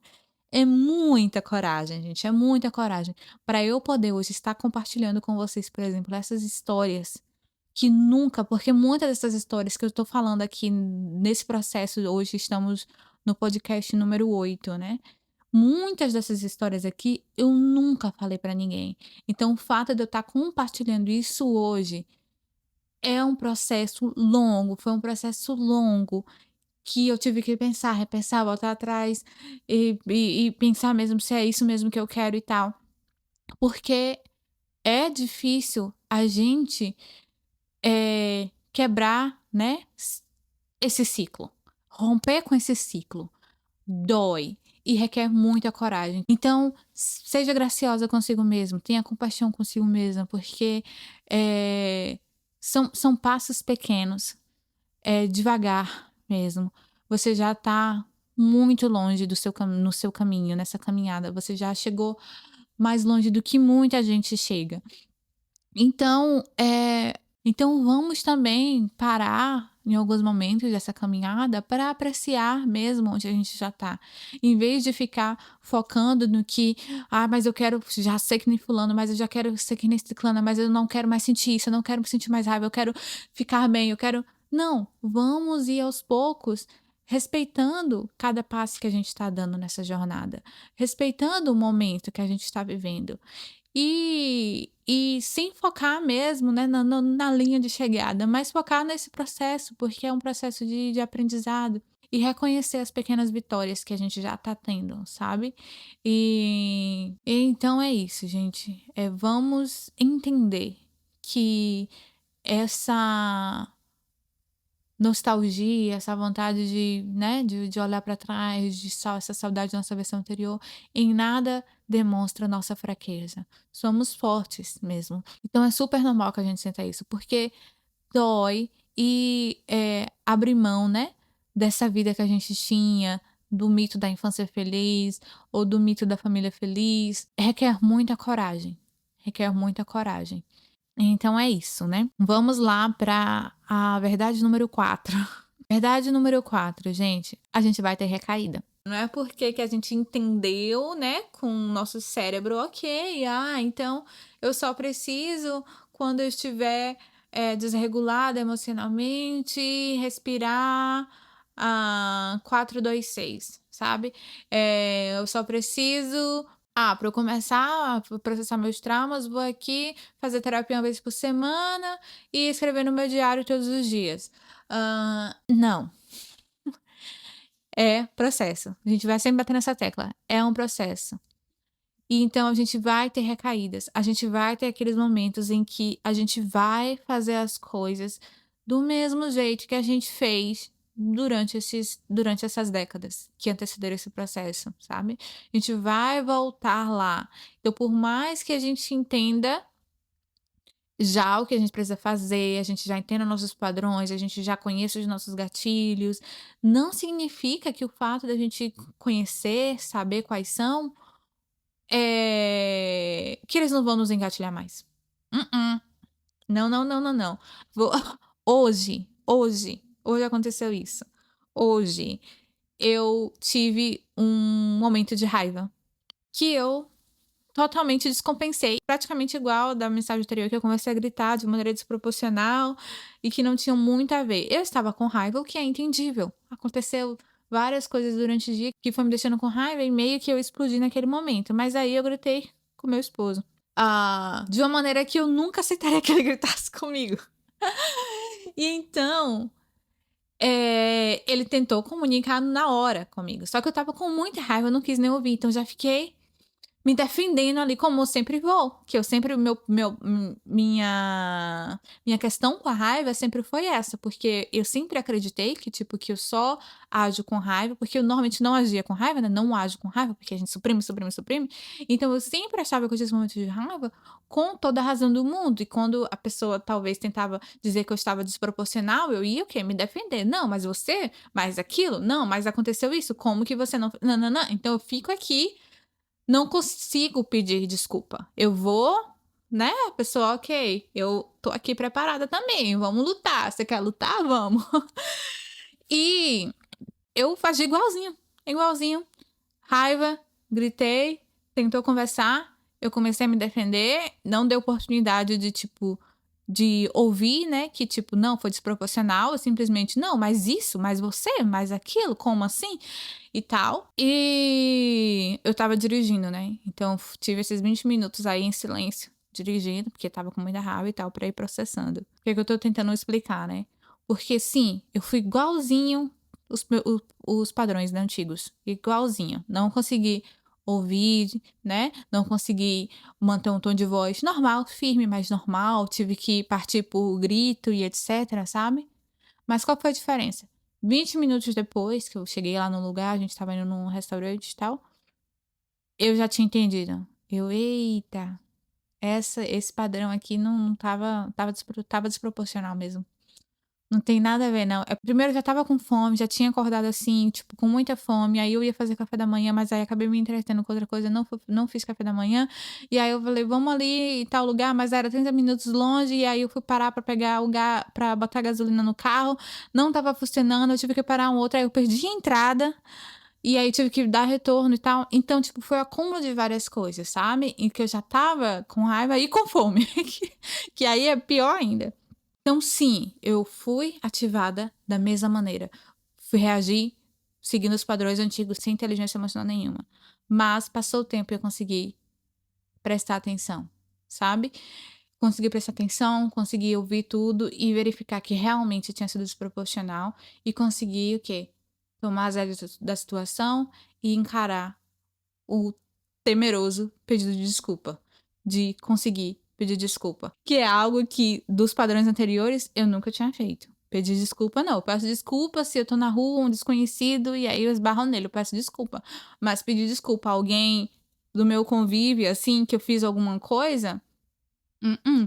É muita coragem, gente, é muita coragem. Para eu poder hoje estar compartilhando com vocês, por exemplo, essas histórias que nunca, porque muitas dessas histórias que eu tô falando aqui nesse processo, hoje estamos no podcast número 8, né? Muitas dessas histórias aqui eu nunca falei pra ninguém. Então, o fato de eu estar compartilhando isso hoje é um processo longo, foi um processo longo que eu tive que pensar, repensar, voltar atrás e pensar mesmo se é isso mesmo que eu quero e tal. Porque é difícil a gente quebrar, né, esse ciclo. Romper com esse ciclo dói e requer muita coragem. Então, seja graciosa consigo mesmo, tenha compaixão consigo mesma, porque são passos pequenos, devagar mesmo. Você já está muito longe no seu caminho, nessa caminhada. Você já chegou mais longe do que muita gente chega. Então vamos também parar em alguns momentos dessa caminhada para apreciar mesmo onde a gente já está. Em vez de ficar focando no que, mas eu quero, já sei que nem fulano, mas eu já quero ser que nem ciclana, mas eu não quero mais sentir isso, eu não quero me sentir mais raiva, eu quero ficar bem, eu quero... Não, vamos ir aos poucos, respeitando cada passo que a gente está dando nessa jornada, respeitando o momento que a gente está vivendo. E sem focar mesmo, né, na linha de chegada, mas focar nesse processo, porque é um processo de aprendizado. E reconhecer as pequenas vitórias que a gente já tá tendo, sabe? E então é isso, gente. Vamos entender que essa nostalgia, essa vontade de olhar para trás, essa saudade da nossa versão anterior, em nada demonstra nossa fraqueza. Somos fortes mesmo. Então é super normal que a gente sinta isso, porque dói e abrir mão, né, dessa vida que a gente tinha, do mito da infância feliz ou do mito da família feliz, requer muita coragem. Requer muita coragem. Então é isso, né. Vamos lá para a verdade número 4. Verdade número 4, gente, a gente vai ter recaída. Não é porque que a gente entendeu, né, com o nosso cérebro, ok, então eu só preciso, quando eu estiver desregulada emocionalmente, respirar 4, 2, 6, sabe? Eu só preciso para eu começar a processar meus traumas, vou aqui fazer terapia uma vez por semana e escrever no meu diário todos os dias. Não. É processo. A gente vai sempre bater nessa tecla. É um processo. E então a gente vai ter recaídas. A gente vai ter aqueles momentos em que a gente vai fazer as coisas do mesmo jeito que a gente fez durante essas décadas que antecederam esse processo, sabe? A gente vai voltar lá. Então, por mais que a gente entenda já o que a gente precisa fazer, a gente já entenda nossos padrões, a gente já conhece os nossos gatilhos, não significa que o fato da gente conhecer, saber quais são, que eles não vão nos engatilhar mais. Não, não, não, não, não. Vou hoje aconteceu isso. Hoje eu tive um momento de raiva que eu totalmente descompensei, praticamente igual da mensagem anterior, que eu comecei a gritar de maneira desproporcional e que não tinham muito a ver. Eu estava com raiva, o que é entendível. Aconteceu várias coisas durante o dia que foi me deixando com raiva e meio que eu explodi naquele momento. Mas aí eu gritei com meu esposo. De uma maneira que eu nunca aceitaria que ele gritasse comigo. E então, ele tentou comunicar na hora comigo. Só que eu tava com muita raiva, eu não quis nem ouvir. Então já fiquei me defendendo ali, como eu sempre vou. Que eu sempre, minha questão com a raiva sempre foi essa. Porque eu sempre acreditei que, tipo, que eu só ajo com raiva. Porque eu normalmente não agia com raiva, né? Não ajo com raiva, porque a gente suprime. Então eu sempre achava que eu tinha esse momento de raiva com toda a razão do mundo. E quando a pessoa talvez tentava dizer que eu estava desproporcional, eu ia o quê? Me defender. Não, mas você, mas aquilo, não, mas aconteceu isso, como que você não. Não. Então eu fico aqui. Não consigo pedir desculpa. Eu vou né? A pessoa, ok, eu tô aqui preparada também, vamos lutar. Você quer lutar? Vamos. E eu fazia igualzinho, igualzinho. Raiva, gritei, tentou conversar, eu comecei a me defender, não deu oportunidade de, tipo, de ouvir, né, que, tipo, não, foi desproporcional, eu simplesmente, não, mas isso, mas você, mas aquilo, como assim? E tal. E eu tava dirigindo, né, então tive esses 20 minutos aí em silêncio, dirigindo, porque tava com muita raiva e tal, pra ir processando. O que é que eu tô tentando explicar, né? Porque, sim, eu fui igualzinho os padrões, né, antigos. Igualzinho. Não consegui ouvir, né? Não consegui manter um tom de voz normal, firme, mas normal. Tive que partir por grito e etc, sabe? Mas qual foi a diferença? 20 minutos depois que eu cheguei lá no lugar, a gente tava indo num restaurante e tal, eu já tinha entendido. Eita, esse padrão aqui não tava desproporcional mesmo. Não tem nada a ver, não. Primeiro eu já estava com fome, já tinha acordado assim, tipo, com muita fome. Aí eu ia fazer café da manhã, mas aí acabei me entretendo com outra coisa, não fiz café da manhã. E aí eu falei, vamos ali em tal lugar, mas era 30 minutos longe. E aí eu fui parar pra pegar pra botar gasolina no carro. Não tava funcionando, eu tive que parar um outro. Aí eu perdi a entrada. E aí tive que dar retorno e tal. Então, tipo, foi um acúmulo de várias coisas, sabe? Em que eu já tava com raiva e com fome. que aí é pior ainda. Então, sim, eu fui ativada da mesma maneira. Fui reagir seguindo os padrões antigos, sem inteligência emocional nenhuma. Mas passou o tempo e eu consegui prestar atenção, sabe? Consegui prestar atenção, consegui ouvir tudo e verificar que realmente tinha sido desproporcional e consegui o quê? Tomar as rédeas da situação e encarar o temeroso pedido de desculpa, de conseguir pedir desculpa, que é algo que dos padrões anteriores eu nunca tinha feito. Pedir desculpa, não. Eu peço desculpa se eu tô na rua, um desconhecido, e aí eu esbarro nele, eu peço desculpa. Mas pedir desculpa a alguém do meu convívio, assim, que eu fiz alguma coisa,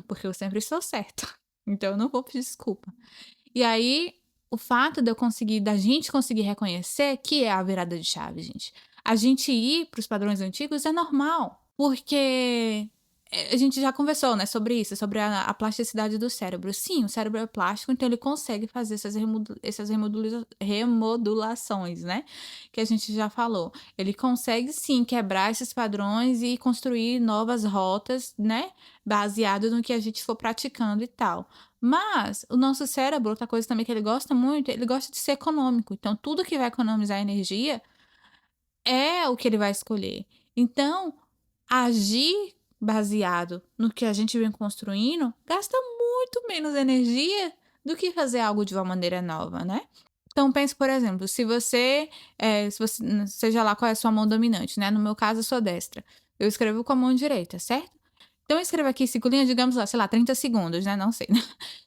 porque eu sempre estou certa. Então eu não vou pedir desculpa. E aí, o fato de eu conseguir, da gente conseguir reconhecer que é a virada de chave, gente. A gente ir para os padrões antigos é normal, porque a gente já conversou, né, sobre isso, sobre a plasticidade do cérebro. Sim, o cérebro é plástico, então ele consegue fazer essas remodulações, né, que a gente já falou. Ele consegue, sim, quebrar esses padrões e construir novas rotas, né, baseado no que a gente for praticando e tal. Mas o nosso cérebro, outra coisa também que ele gosta muito, ele gosta de ser econômico. Então, tudo que vai economizar energia é o que ele vai escolher. Então, agir baseado no que a gente vem construindo gasta muito menos energia do que fazer algo de uma maneira nova, né? Então, pense, por exemplo, seja lá qual é a sua mão dominante, né? No meu caso, eu sou destra. Eu escrevo com a mão direita, certo? Então, eu escrevo aqui 5 linhas, digamos lá, sei lá, 30 segundos, né? Não sei, né?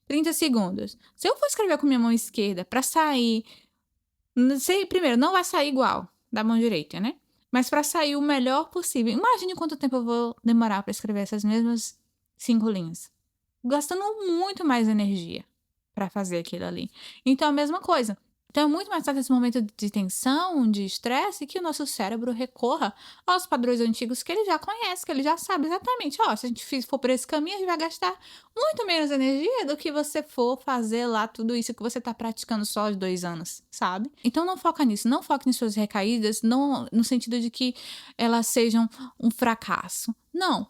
30 segundos. Se eu for escrever com minha mão esquerda pra sair, não sei, primeiro, não vai sair igual da mão direita, né? Mas pra sair o melhor possível. Imagine quanto tempo eu vou demorar pra escrever essas mesmas 5 linhas. Gastando muito mais energia pra fazer aquilo ali. Então, a mesma coisa. Então, é muito mais fácil nesse momento de tensão, de estresse, que o nosso cérebro recorra aos padrões antigos que ele já conhece, que ele já sabe exatamente. Ó, se a gente for por esse caminho, a gente vai gastar muito menos energia do que você for fazer lá tudo isso que você tá praticando só aos 2 anos, sabe? Então, não foca nisso. Não foque nas suas recaídas, não no sentido de que elas sejam um fracasso. Não.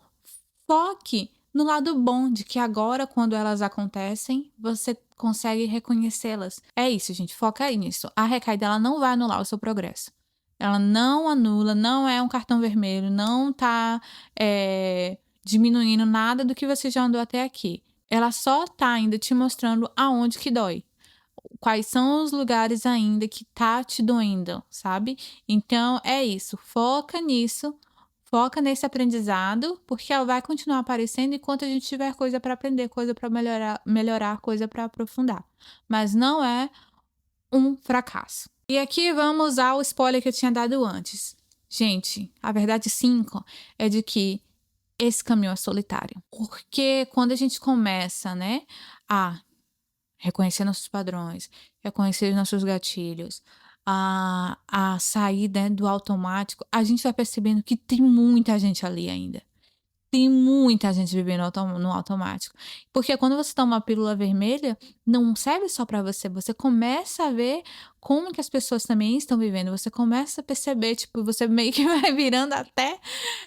Foque no lado bom de que agora, quando elas acontecem, você consegue reconhecê-las. É isso, gente. Foca aí nisso. A recaída, ela não vai anular o seu progresso. Ela não anula, não é um cartão vermelho, não tá diminuindo nada do que você já andou até aqui. Ela só tá ainda te mostrando aonde que dói. Quais são os lugares ainda que tá te doendo, sabe? Então, é isso. Foca nisso. Foca nesse aprendizado, porque ela vai continuar aparecendo enquanto a gente tiver coisa para aprender, coisa para melhorar, coisa para aprofundar. Mas não é um fracasso. E aqui vamos ao spoiler que eu tinha dado antes. Gente, a verdade 5 é de que esse caminho é solitário. Porque quando a gente começa, né, a reconhecer nossos padrões, reconhecer os nossos gatilhos, a sair, né, do automático, a gente vai percebendo que tem muita gente ali ainda. Tem muita gente vivendo no automático. Porque quando você toma uma pílula vermelha, não serve só para você, você começa a ver como que as pessoas também estão vivendo, você começa a perceber, tipo, você meio que vai virando até,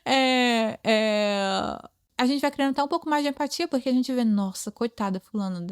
eh eh, a gente vai criando até um pouco mais de empatia, porque a gente vê: "Nossa, coitada fulana,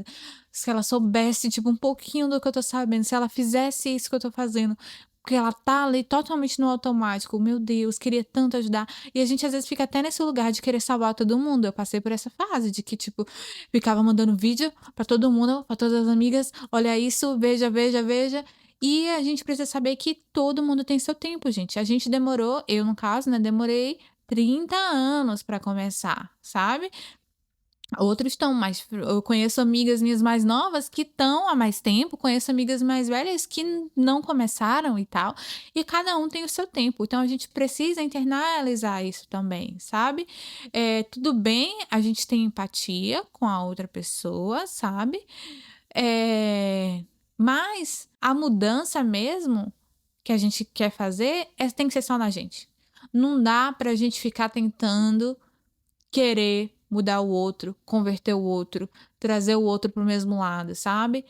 se ela soubesse, tipo, um pouquinho do que eu tô sabendo, se ela fizesse isso que eu tô fazendo, porque ela tá ali totalmente no automático, meu Deus, queria tanto ajudar". E a gente às vezes fica até nesse lugar de querer salvar todo mundo. Eu passei por essa fase de que, tipo, ficava mandando vídeo pra todo mundo, pra todas as amigas: "Olha isso, veja, veja, veja". E a gente precisa saber que todo mundo tem seu tempo, gente. A gente demorou, eu no caso, né, demorei 30 anos pra começar, sabe. Outros estão mais, eu conheço amigas minhas mais novas que estão há mais tempo, conheço amigas mais velhas que não começaram e tal, e cada um tem o seu tempo, então a gente precisa internalizar isso também, sabe. Tudo bem a gente ter empatia com a outra pessoa, sabe, mas a mudança mesmo que a gente quer fazer, tem que ser só na gente. Não dá pra gente ficar tentando querer mudar o outro, converter o outro, trazer o outro para o mesmo lado, sabe.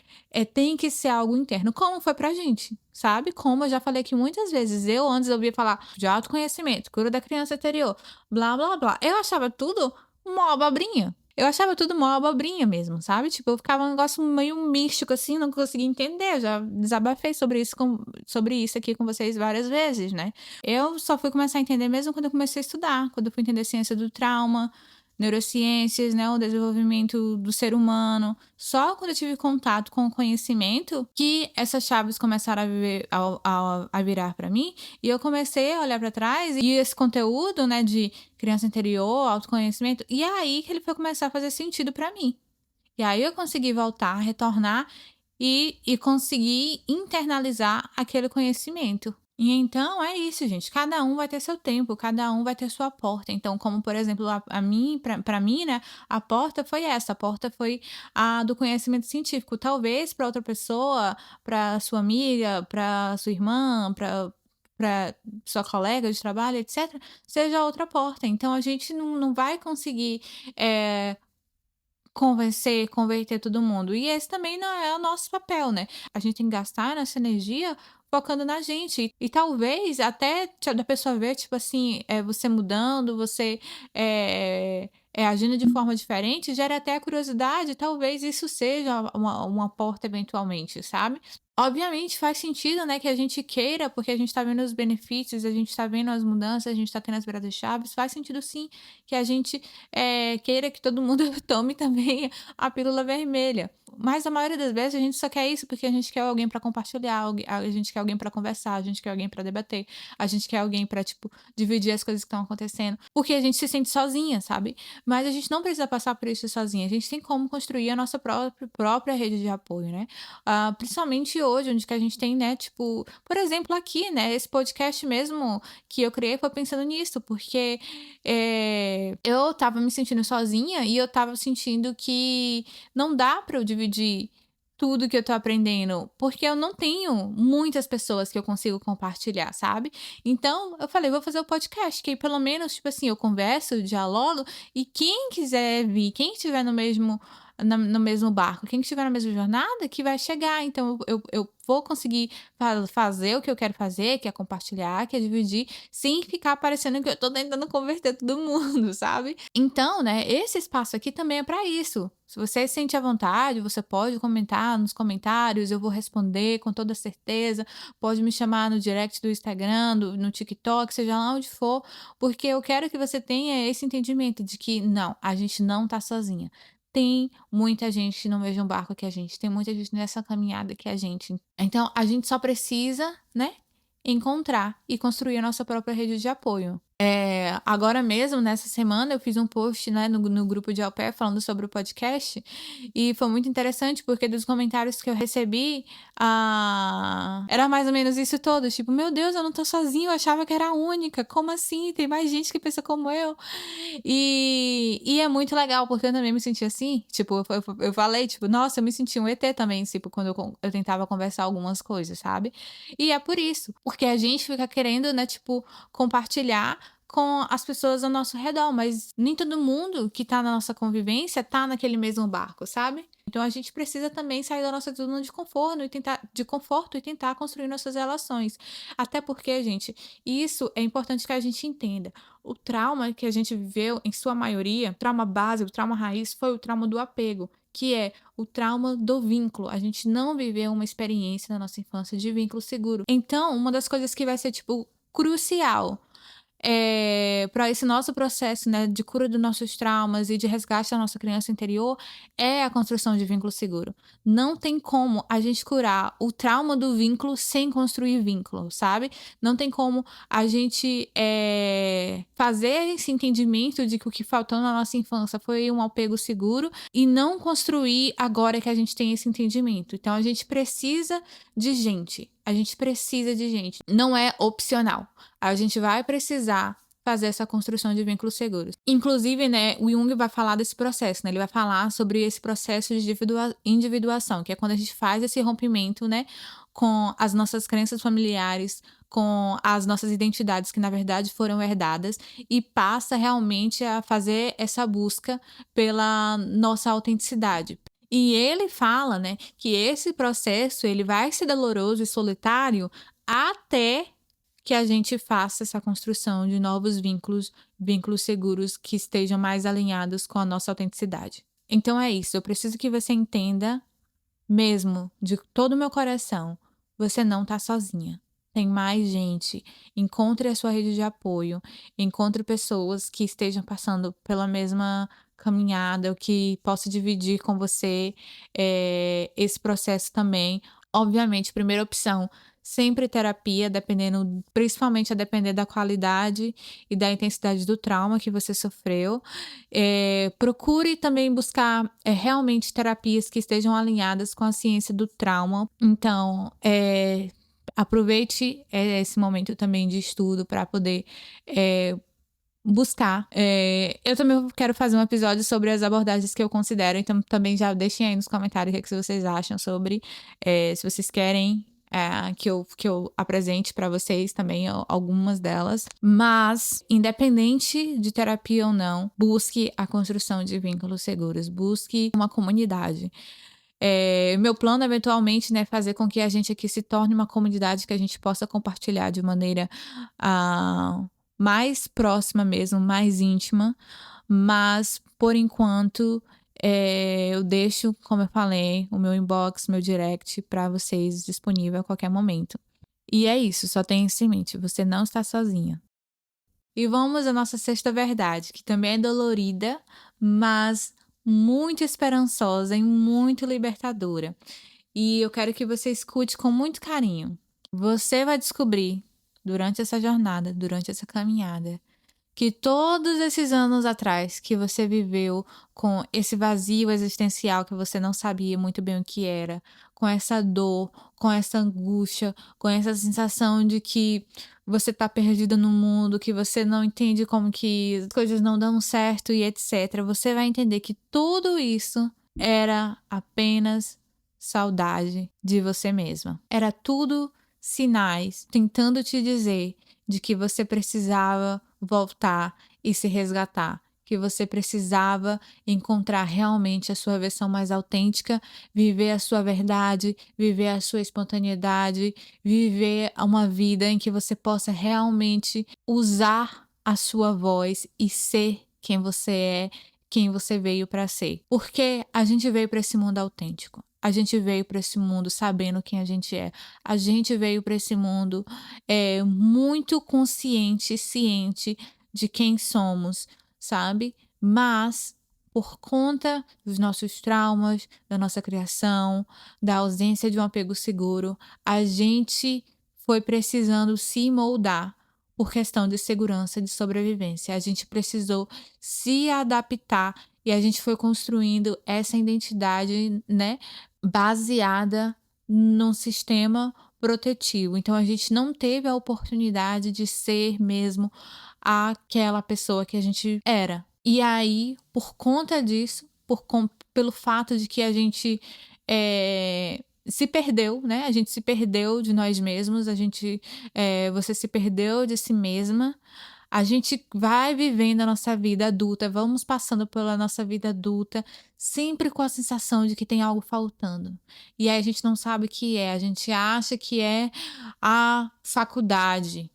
Tem que ser algo interno, como foi pra gente, sabe. Como eu já falei aqui muitas vezes, eu antes ouvia falar de autoconhecimento, cura da criança interior, blá, blá, blá. Eu achava tudo mó abobrinha. Eu achava tudo mó abobrinha mesmo, sabe. Tipo, eu ficava um negócio meio místico, assim, não conseguia entender. Eu já desabafei sobre isso aqui com vocês várias vezes, né. Eu só fui começar a entender mesmo quando eu comecei a estudar, quando eu fui entender ciência do trauma, neurociências, né, o desenvolvimento do ser humano. Só quando eu tive contato com o conhecimento que essas chaves começaram a virar para mim, e eu comecei a olhar para trás e esse conteúdo, né, de criança interior, autoconhecimento, e é aí que ele foi começar a fazer sentido para mim. E aí eu consegui voltar, retornar e conseguir internalizar aquele conhecimento. E então é isso, gente. Cada um vai ter seu tempo, cada um vai ter sua porta. Então, como por exemplo, a mim, para mim, né, a porta foi essa, a porta foi a do conhecimento científico. Talvez para outra pessoa, para sua amiga, para sua irmã, para sua colega de trabalho, etc., seja outra porta. Então a gente não vai conseguir eh, converter todo mundo. E esse também não é o nosso papel, né. A gente tem que gastar nossa energia focando na gente. E talvez até da pessoa ver, tipo assim, você mudando, você, agindo de forma diferente, gera até a curiosidade, talvez isso seja uma porta eventualmente, sabe. Obviamente faz sentido, né, que a gente queira, porque a gente tá vendo os benefícios, a gente tá vendo as mudanças, a gente tá tendo as viradas chaves, faz sentido sim que a gente queira que todo mundo tome também a pílula vermelha. Mas a maioria das vezes a gente só quer isso porque a gente quer alguém para compartilhar, a gente quer alguém para conversar, a gente quer alguém para debater, a gente quer alguém para tipo, dividir as coisas que estão acontecendo, porque a gente se sente sozinha, sabe. Mas a gente não precisa passar por isso sozinha, a gente tem como construir a nossa própria rede de apoio, né. Principalmente hoje, onde que a gente tem, né, tipo, por exemplo, aqui, né, esse podcast mesmo que eu criei foi pensando nisso, porque eu estava me sentindo sozinha e eu estava sentindo que não dá para eu dividir tudo que eu tô aprendendo, porque eu não tenho muitas pessoas que eu consigo compartilhar, sabe. Então eu falei: "Vou fazer o podcast", que aí pelo menos, tipo assim, eu converso, dialogo, e quem quiser vir, quem estiver no mesmo barco, quem estiver na mesma jornada que vai chegar. Então eu vou conseguir fazer o que eu quero fazer, que é compartilhar, que é dividir, sem ficar parecendo que eu tô tentando converter todo mundo, sabe. Então, né, esse espaço aqui também é para isso. Se você sente à vontade, você pode comentar nos comentários, eu vou responder com toda certeza. Pode me chamar no direct do Instagram, no TikTok, seja lá onde for, porque eu quero que você tenha esse entendimento de que não, a gente não tá sozinha. Tem muita gente no mesmo barco que a gente, tem muita gente nessa caminhada que a gente. Então a gente só precisa, né, encontrar e construir a nossa própria rede de apoio. Agora mesmo, nessa semana, eu fiz um post, né, no grupo de au pair falando sobre o podcast, e foi muito interessante, porque dos comentários que eu recebi, era mais ou menos isso todo, tipo: "Meu Deus, eu não tô sozinha, eu achava que era a única, como assim? Tem mais gente que pensa como eu". E é muito legal, porque eu também me senti assim, tipo, eu falei, tipo: "Nossa, eu me senti um ET também", tipo, quando eu tentava conversar algumas coisas, sabe. E é por isso, porque a gente fica querendo, né, tipo, compartilhar com as pessoas ao nosso redor, mas nem todo mundo que tá na nossa convivência tá naquele mesmo barco, sabe? Então a gente precisa também sair da nossa zona de conforto e tentar construir nossas relações. Até porque, gente, isso é importante que a gente entenda. O trauma que a gente viveu, em sua maioria, trauma base, o trauma raiz, foi o trauma do apego, que é o trauma do vínculo. A gente não viveu uma experiência na nossa infância de vínculo seguro. Então, uma das coisas que vai ser, tipo, crucial para esse nosso processo, né, de cura dos nossos traumas e de resgate da nossa criança interior é a construção de vínculo seguro. Não tem como a gente curar o trauma do vínculo sem construir vínculo, sabe? Não tem como a gente fazer esse entendimento de que o que faltou na nossa infância foi um apego seguro e não construir agora que a gente tem esse entendimento. Então a gente precisa de gente. A gente precisa de gente. Não é opcional. A gente vai precisar fazer essa construção de vínculos seguros. Inclusive, né, o Jung vai falar desse processo, né? Ele vai falar sobre esse processo de individuação, que é quando a gente faz esse rompimento, né, com as nossas crenças familiares, com as nossas identidades que, na verdade, foram herdadas e passa realmente a fazer essa busca pela nossa autenticidade. E ele fala, né, que esse processo ele vai ser doloroso e solitário até que a gente faça essa construção de novos vínculos seguros que estejam mais alinhados com a nossa autenticidade. Então é isso, eu preciso que você entenda mesmo de todo o meu coração, você não tá sozinha. Tem mais gente. Encontre a sua rede de apoio, encontre pessoas que estejam passando pela mesma caminhada, ou que possa dividir com você esse processo também. Obviamente, primeira opção, sempre terapia, principalmente a depender da qualidade e da intensidade do trauma que você sofreu. Procure também buscar realmente terapias que estejam alinhadas com a ciência do trauma. Então, aproveite esse momento também de estudo para poder buscar. Eu também quero fazer um episódio sobre as abordagens que eu considero, então também já deixem aí nos comentários o que vocês acham sobre, se vocês querem que eu apresente para vocês também algumas delas. Mas, independente de terapia ou não, busque a construção de vínculos seguros, busque uma comunidade. Meu plano, eventualmente, né, fazer com que a gente aqui se torne uma comunidade que a gente possa compartilhar de maneira mais próxima mesmo, mais íntima, mas, por enquanto, eu deixo, como eu falei, o meu inbox, meu direct para vocês disponível a qualquer momento. E é isso, só tenha isso em mente, você não está sozinha. E vamos à nossa sexta verdade, que também é dolorida, mas muito esperançosa e muito libertadora. E eu quero que você escute com muito carinho. Você vai descobrir, durante essa jornada, durante essa caminhada, que todos esses anos atrás que você viveu com esse vazio existencial que você não sabia muito bem o que era, com essa dor, com essa angústia, com essa sensação de que você tá perdida no mundo, que você não entende como que as coisas não dão certo e etc. Você vai entender que tudo isso era apenas saudade de você mesma. Era tudo sinais tentando te dizer de que você precisava voltar e se resgatar, que você precisava encontrar realmente a sua versão mais autêntica, viver a sua verdade, viver a sua espontaneidade, viver uma vida em que você possa realmente usar a sua voz e ser quem você é, quem você veio para ser. Porque a gente veio para esse mundo autêntico. A gente veio para esse mundo sabendo quem a gente é. A gente veio para esse mundo muito consciente, ciente de quem somos, sabe? Mas, por conta dos nossos traumas, da nossa criação, da ausência de um apego seguro, a gente foi precisando se moldar por questão de segurança, de sobrevivência. A gente precisou se adaptar e a gente foi construindo essa identidade, né, baseada num sistema protetivo. Então a gente não teve a oportunidade de ser mesmo aquela pessoa que a gente era. E aí, por conta disso, pelo fato de que a gente se perdeu, né? A gente se perdeu de nós mesmos, você se perdeu de si mesma. A gente vai vivendo a nossa vida adulta, vamos passando pela nossa vida adulta, sempre com a sensação de que tem algo faltando. E aí a gente não sabe o que é, a gente acha que é a faculdade,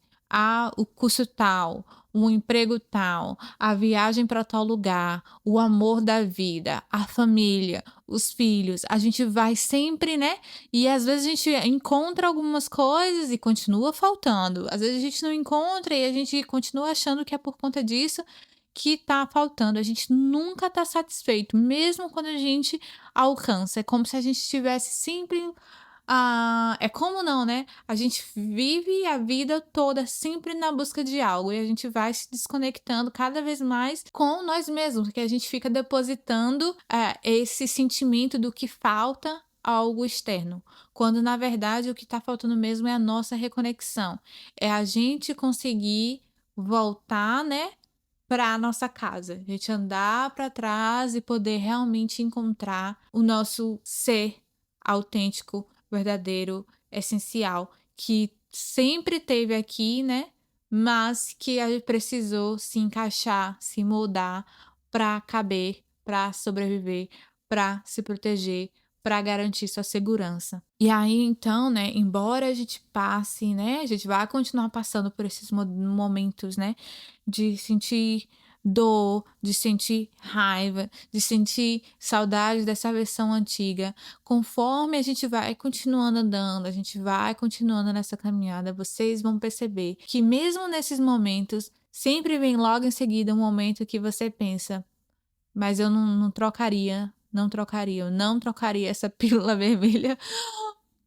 o curso tal, um emprego tal, a viagem para tal lugar, o amor da vida, a família, os filhos. A gente vai sempre, né? E às vezes a gente encontra algumas coisas e continua faltando. Às vezes a gente não encontra e a gente continua achando que é por conta disso que tá faltando. A gente nunca tá satisfeito, mesmo quando a gente alcança. É como se a gente estivesse sempre. É como não, né? A gente vive a vida toda sempre na busca de algo e a gente vai se desconectando cada vez mais com nós mesmos, porque a gente fica depositando esse sentimento do que falta algo externo, quando na verdade o que está faltando mesmo é a nossa reconexão, é a gente conseguir voltar, né, para a nossa casa, a gente andar para trás e poder realmente encontrar o nosso ser autêntico, verdadeiro, essencial, que sempre teve aqui, né? Mas que a gente precisou se encaixar, se moldar para caber, para sobreviver, para se proteger, para garantir sua segurança. E aí, então, né, embora a gente passe, né, a gente vai continuar passando por esses momentos, né, de sentir dor, de sentir raiva, de sentir saudade dessa versão antiga. Conforme a gente vai continuando andando, a gente vai continuando nessa caminhada, vocês vão perceber que mesmo nesses momentos, sempre vem logo em seguida um momento que você pensa, mas eu não trocaria, eu não trocaria essa pílula vermelha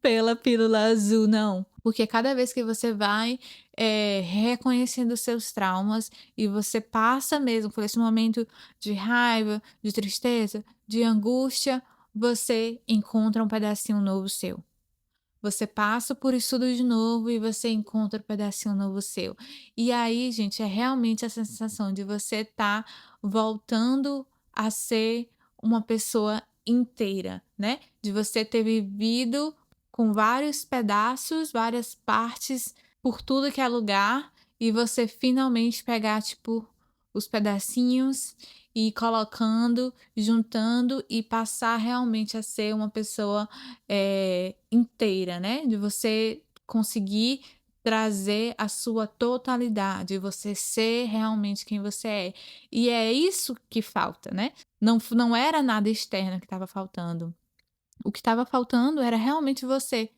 pela pílula azul, não. Porque cada vez que você vai reconhecendo os seus traumas e você passa mesmo por esse momento de raiva, de tristeza, de angústia, você encontra um pedacinho novo seu. Você passa por isso tudo de novo e você encontra um pedacinho novo seu. E aí, gente, é realmente a sensação de você estar voltando a ser uma pessoa inteira, né? De você ter vivido com vários pedaços, várias partes, por tudo que é lugar, e você finalmente pegar, tipo, os pedacinhos e ir colocando, juntando e passar realmente a ser uma pessoa inteira, né? De você conseguir trazer a sua totalidade, você ser realmente quem você é. E é isso que falta, né? Não era nada externo que estava faltando. O que estava faltando era realmente você.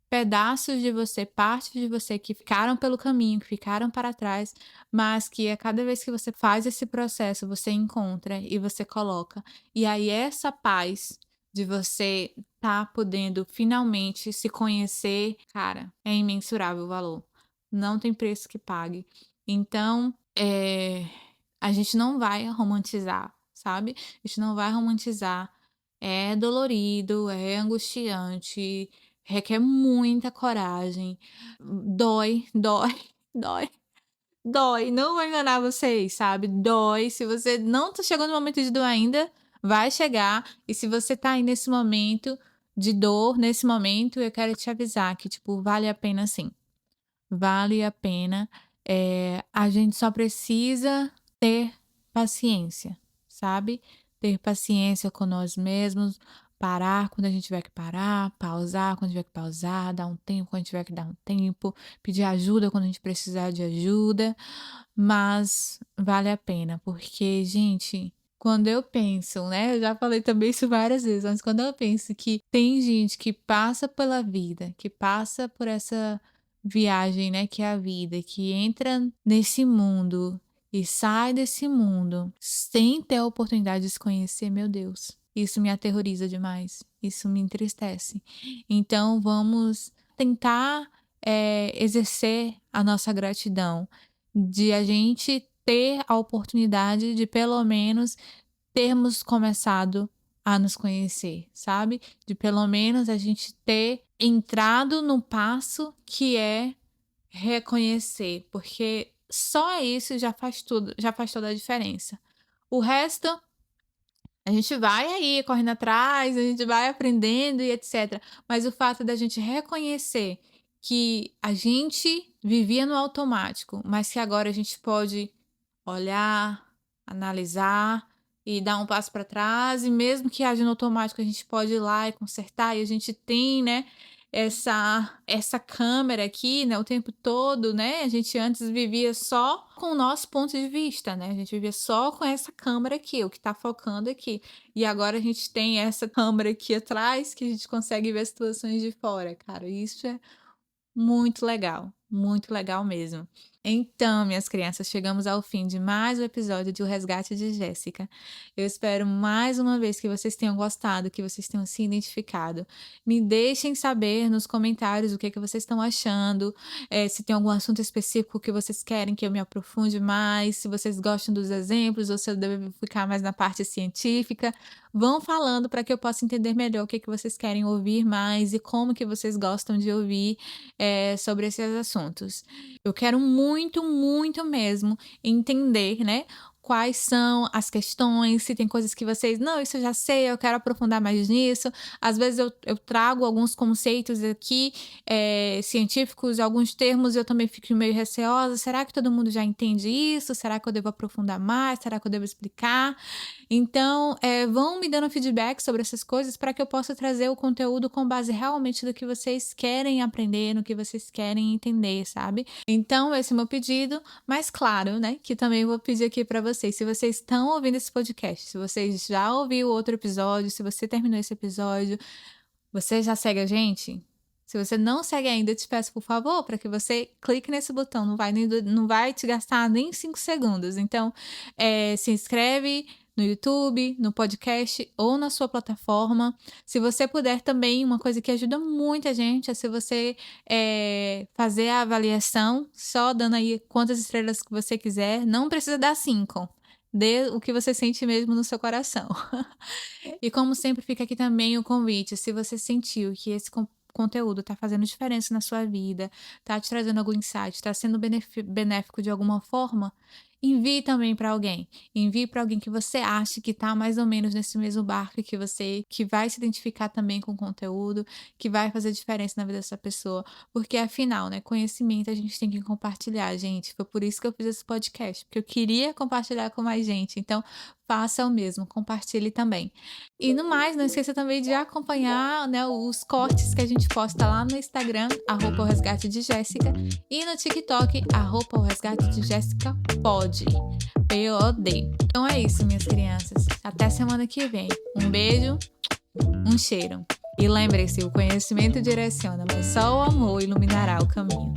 Pedaços de você, partes de você que ficaram pelo caminho, que ficaram para trás, mas que a cada vez que você faz esse processo, você encontra e você coloca. E aí essa paz de você tá podendo finalmente se conhecer, cara, é imensurável o valor. Não tem preço que pague. Então, a gente não vai romantizar, sabe? A gente não vai romantizar. É dolorido, é angustiante, requer muita coragem, dói, dói, dói, dói. Não vou enganar vocês, sabe? Dói. Se você não tá chegando no momento de dor ainda, vai chegar. E se você tá aí nesse momento de dor, nesse momento, eu quero te avisar que, tipo, vale a pena sim. Vale a pena. A gente só precisa ter paciência, sabe? Ter paciência com nós mesmos, parar quando a gente tiver que parar, pausar quando tiver que pausar, dar um tempo quando tiver que dar um tempo, pedir ajuda quando a gente precisar de ajuda, mas vale a pena, porque, gente, quando eu penso, né, eu já falei também isso várias vezes, mas quando eu penso que tem gente que passa pela vida, que passa por essa viagem, né, que é a vida, que entra nesse mundo e sai desse mundo sem ter a oportunidade de se conhecer, meu Deus, isso me aterroriza demais, isso me entristece. Então vamos tentar exercer a nossa gratidão, de a gente ter a oportunidade de pelo menos termos começado a nos conhecer, sabe? De pelo menos a gente ter entrado no passo que é reconhecer, porque só isso já faz tudo, já faz toda a diferença. O resto, a gente vai aí correndo atrás, a gente vai aprendendo e etc. Mas o fato da gente reconhecer que a gente vivia no automático, mas que agora a gente pode olhar, analisar e dar um passo para trás, e mesmo que haja no automático, a gente pode ir lá e consertar, e a gente tem, né, essa câmera aqui, né, o tempo todo, né? A gente antes vivia só com o nosso ponto de vista, né? A gente vivia só com essa câmera aqui, o que tá focando aqui. E agora a gente tem essa câmera aqui atrás que a gente consegue ver as situações de fora, cara. Isso é muito legal mesmo. Então, minhas crianças, chegamos ao fim de mais um episódio de O Resgate de Jéssica. Eu espero mais uma vez que vocês tenham gostado, que vocês tenham se identificado. Me deixem saber nos comentários o que vocês estão achando, se tem algum assunto específico que vocês querem que eu me aprofunde mais, se vocês gostam dos exemplos ou se eu devo ficar mais na parte científica. Vão falando para que eu possa entender melhor o que vocês querem ouvir mais e como que vocês gostam de ouvir sobre esses assuntos. Eu quero muito mesmo entender, né? Quais são as questões, se tem coisas que vocês, não, isso eu já sei, eu quero aprofundar mais nisso. Às vezes eu trago alguns conceitos aqui, científicos, alguns termos, eu também fico meio receosa. Será que todo mundo já entende isso? Será que eu devo aprofundar mais? Será que eu devo explicar? Então, vão me dando feedback sobre essas coisas para que eu possa trazer o conteúdo com base realmente no que vocês querem aprender, no que vocês querem entender, sabe? Então, esse é o meu pedido, mas claro, né, que também vou pedir aqui para vocês, se vocês estão ouvindo esse podcast, se vocês já ouviram outro episódio, se você terminou esse episódio, você já segue a gente? Se você não segue ainda, eu te peço, por favor, para que você clique nesse botão, não vai te gastar nem 5 segundos. Então, se inscreve no YouTube, no podcast ou na sua plataforma. Se você puder também, uma coisa que ajuda muita gente é se você fazer a avaliação, só dando aí quantas estrelas que você quiser. Não precisa dar 5. Dê o que você sente mesmo no seu coração. E como sempre, fica aqui também o convite. Se você sentiu que esse conteúdo está fazendo diferença na sua vida, está te trazendo algum insight, está sendo benéfico de alguma forma, envie também para alguém. Envie para alguém que você acha que está mais ou menos nesse mesmo barco que você, que vai se identificar também com o conteúdo, que vai fazer diferença na vida dessa pessoa. Porque afinal, né, conhecimento a gente tem que compartilhar, gente. Foi por isso que eu fiz esse podcast, porque eu queria compartilhar com mais gente. Então, faça o mesmo, compartilhe também. E no mais, não esqueça também de acompanhar, né, os cortes que a gente posta lá no Instagram, @o resgate de Jéssica, e no TikTok, @o resgate de Jéssica pode. POD. Então é isso, minhas crianças. Até semana que vem. Um beijo, um cheiro. E lembre-se, o conhecimento direciona, mas só o amor iluminará o caminho.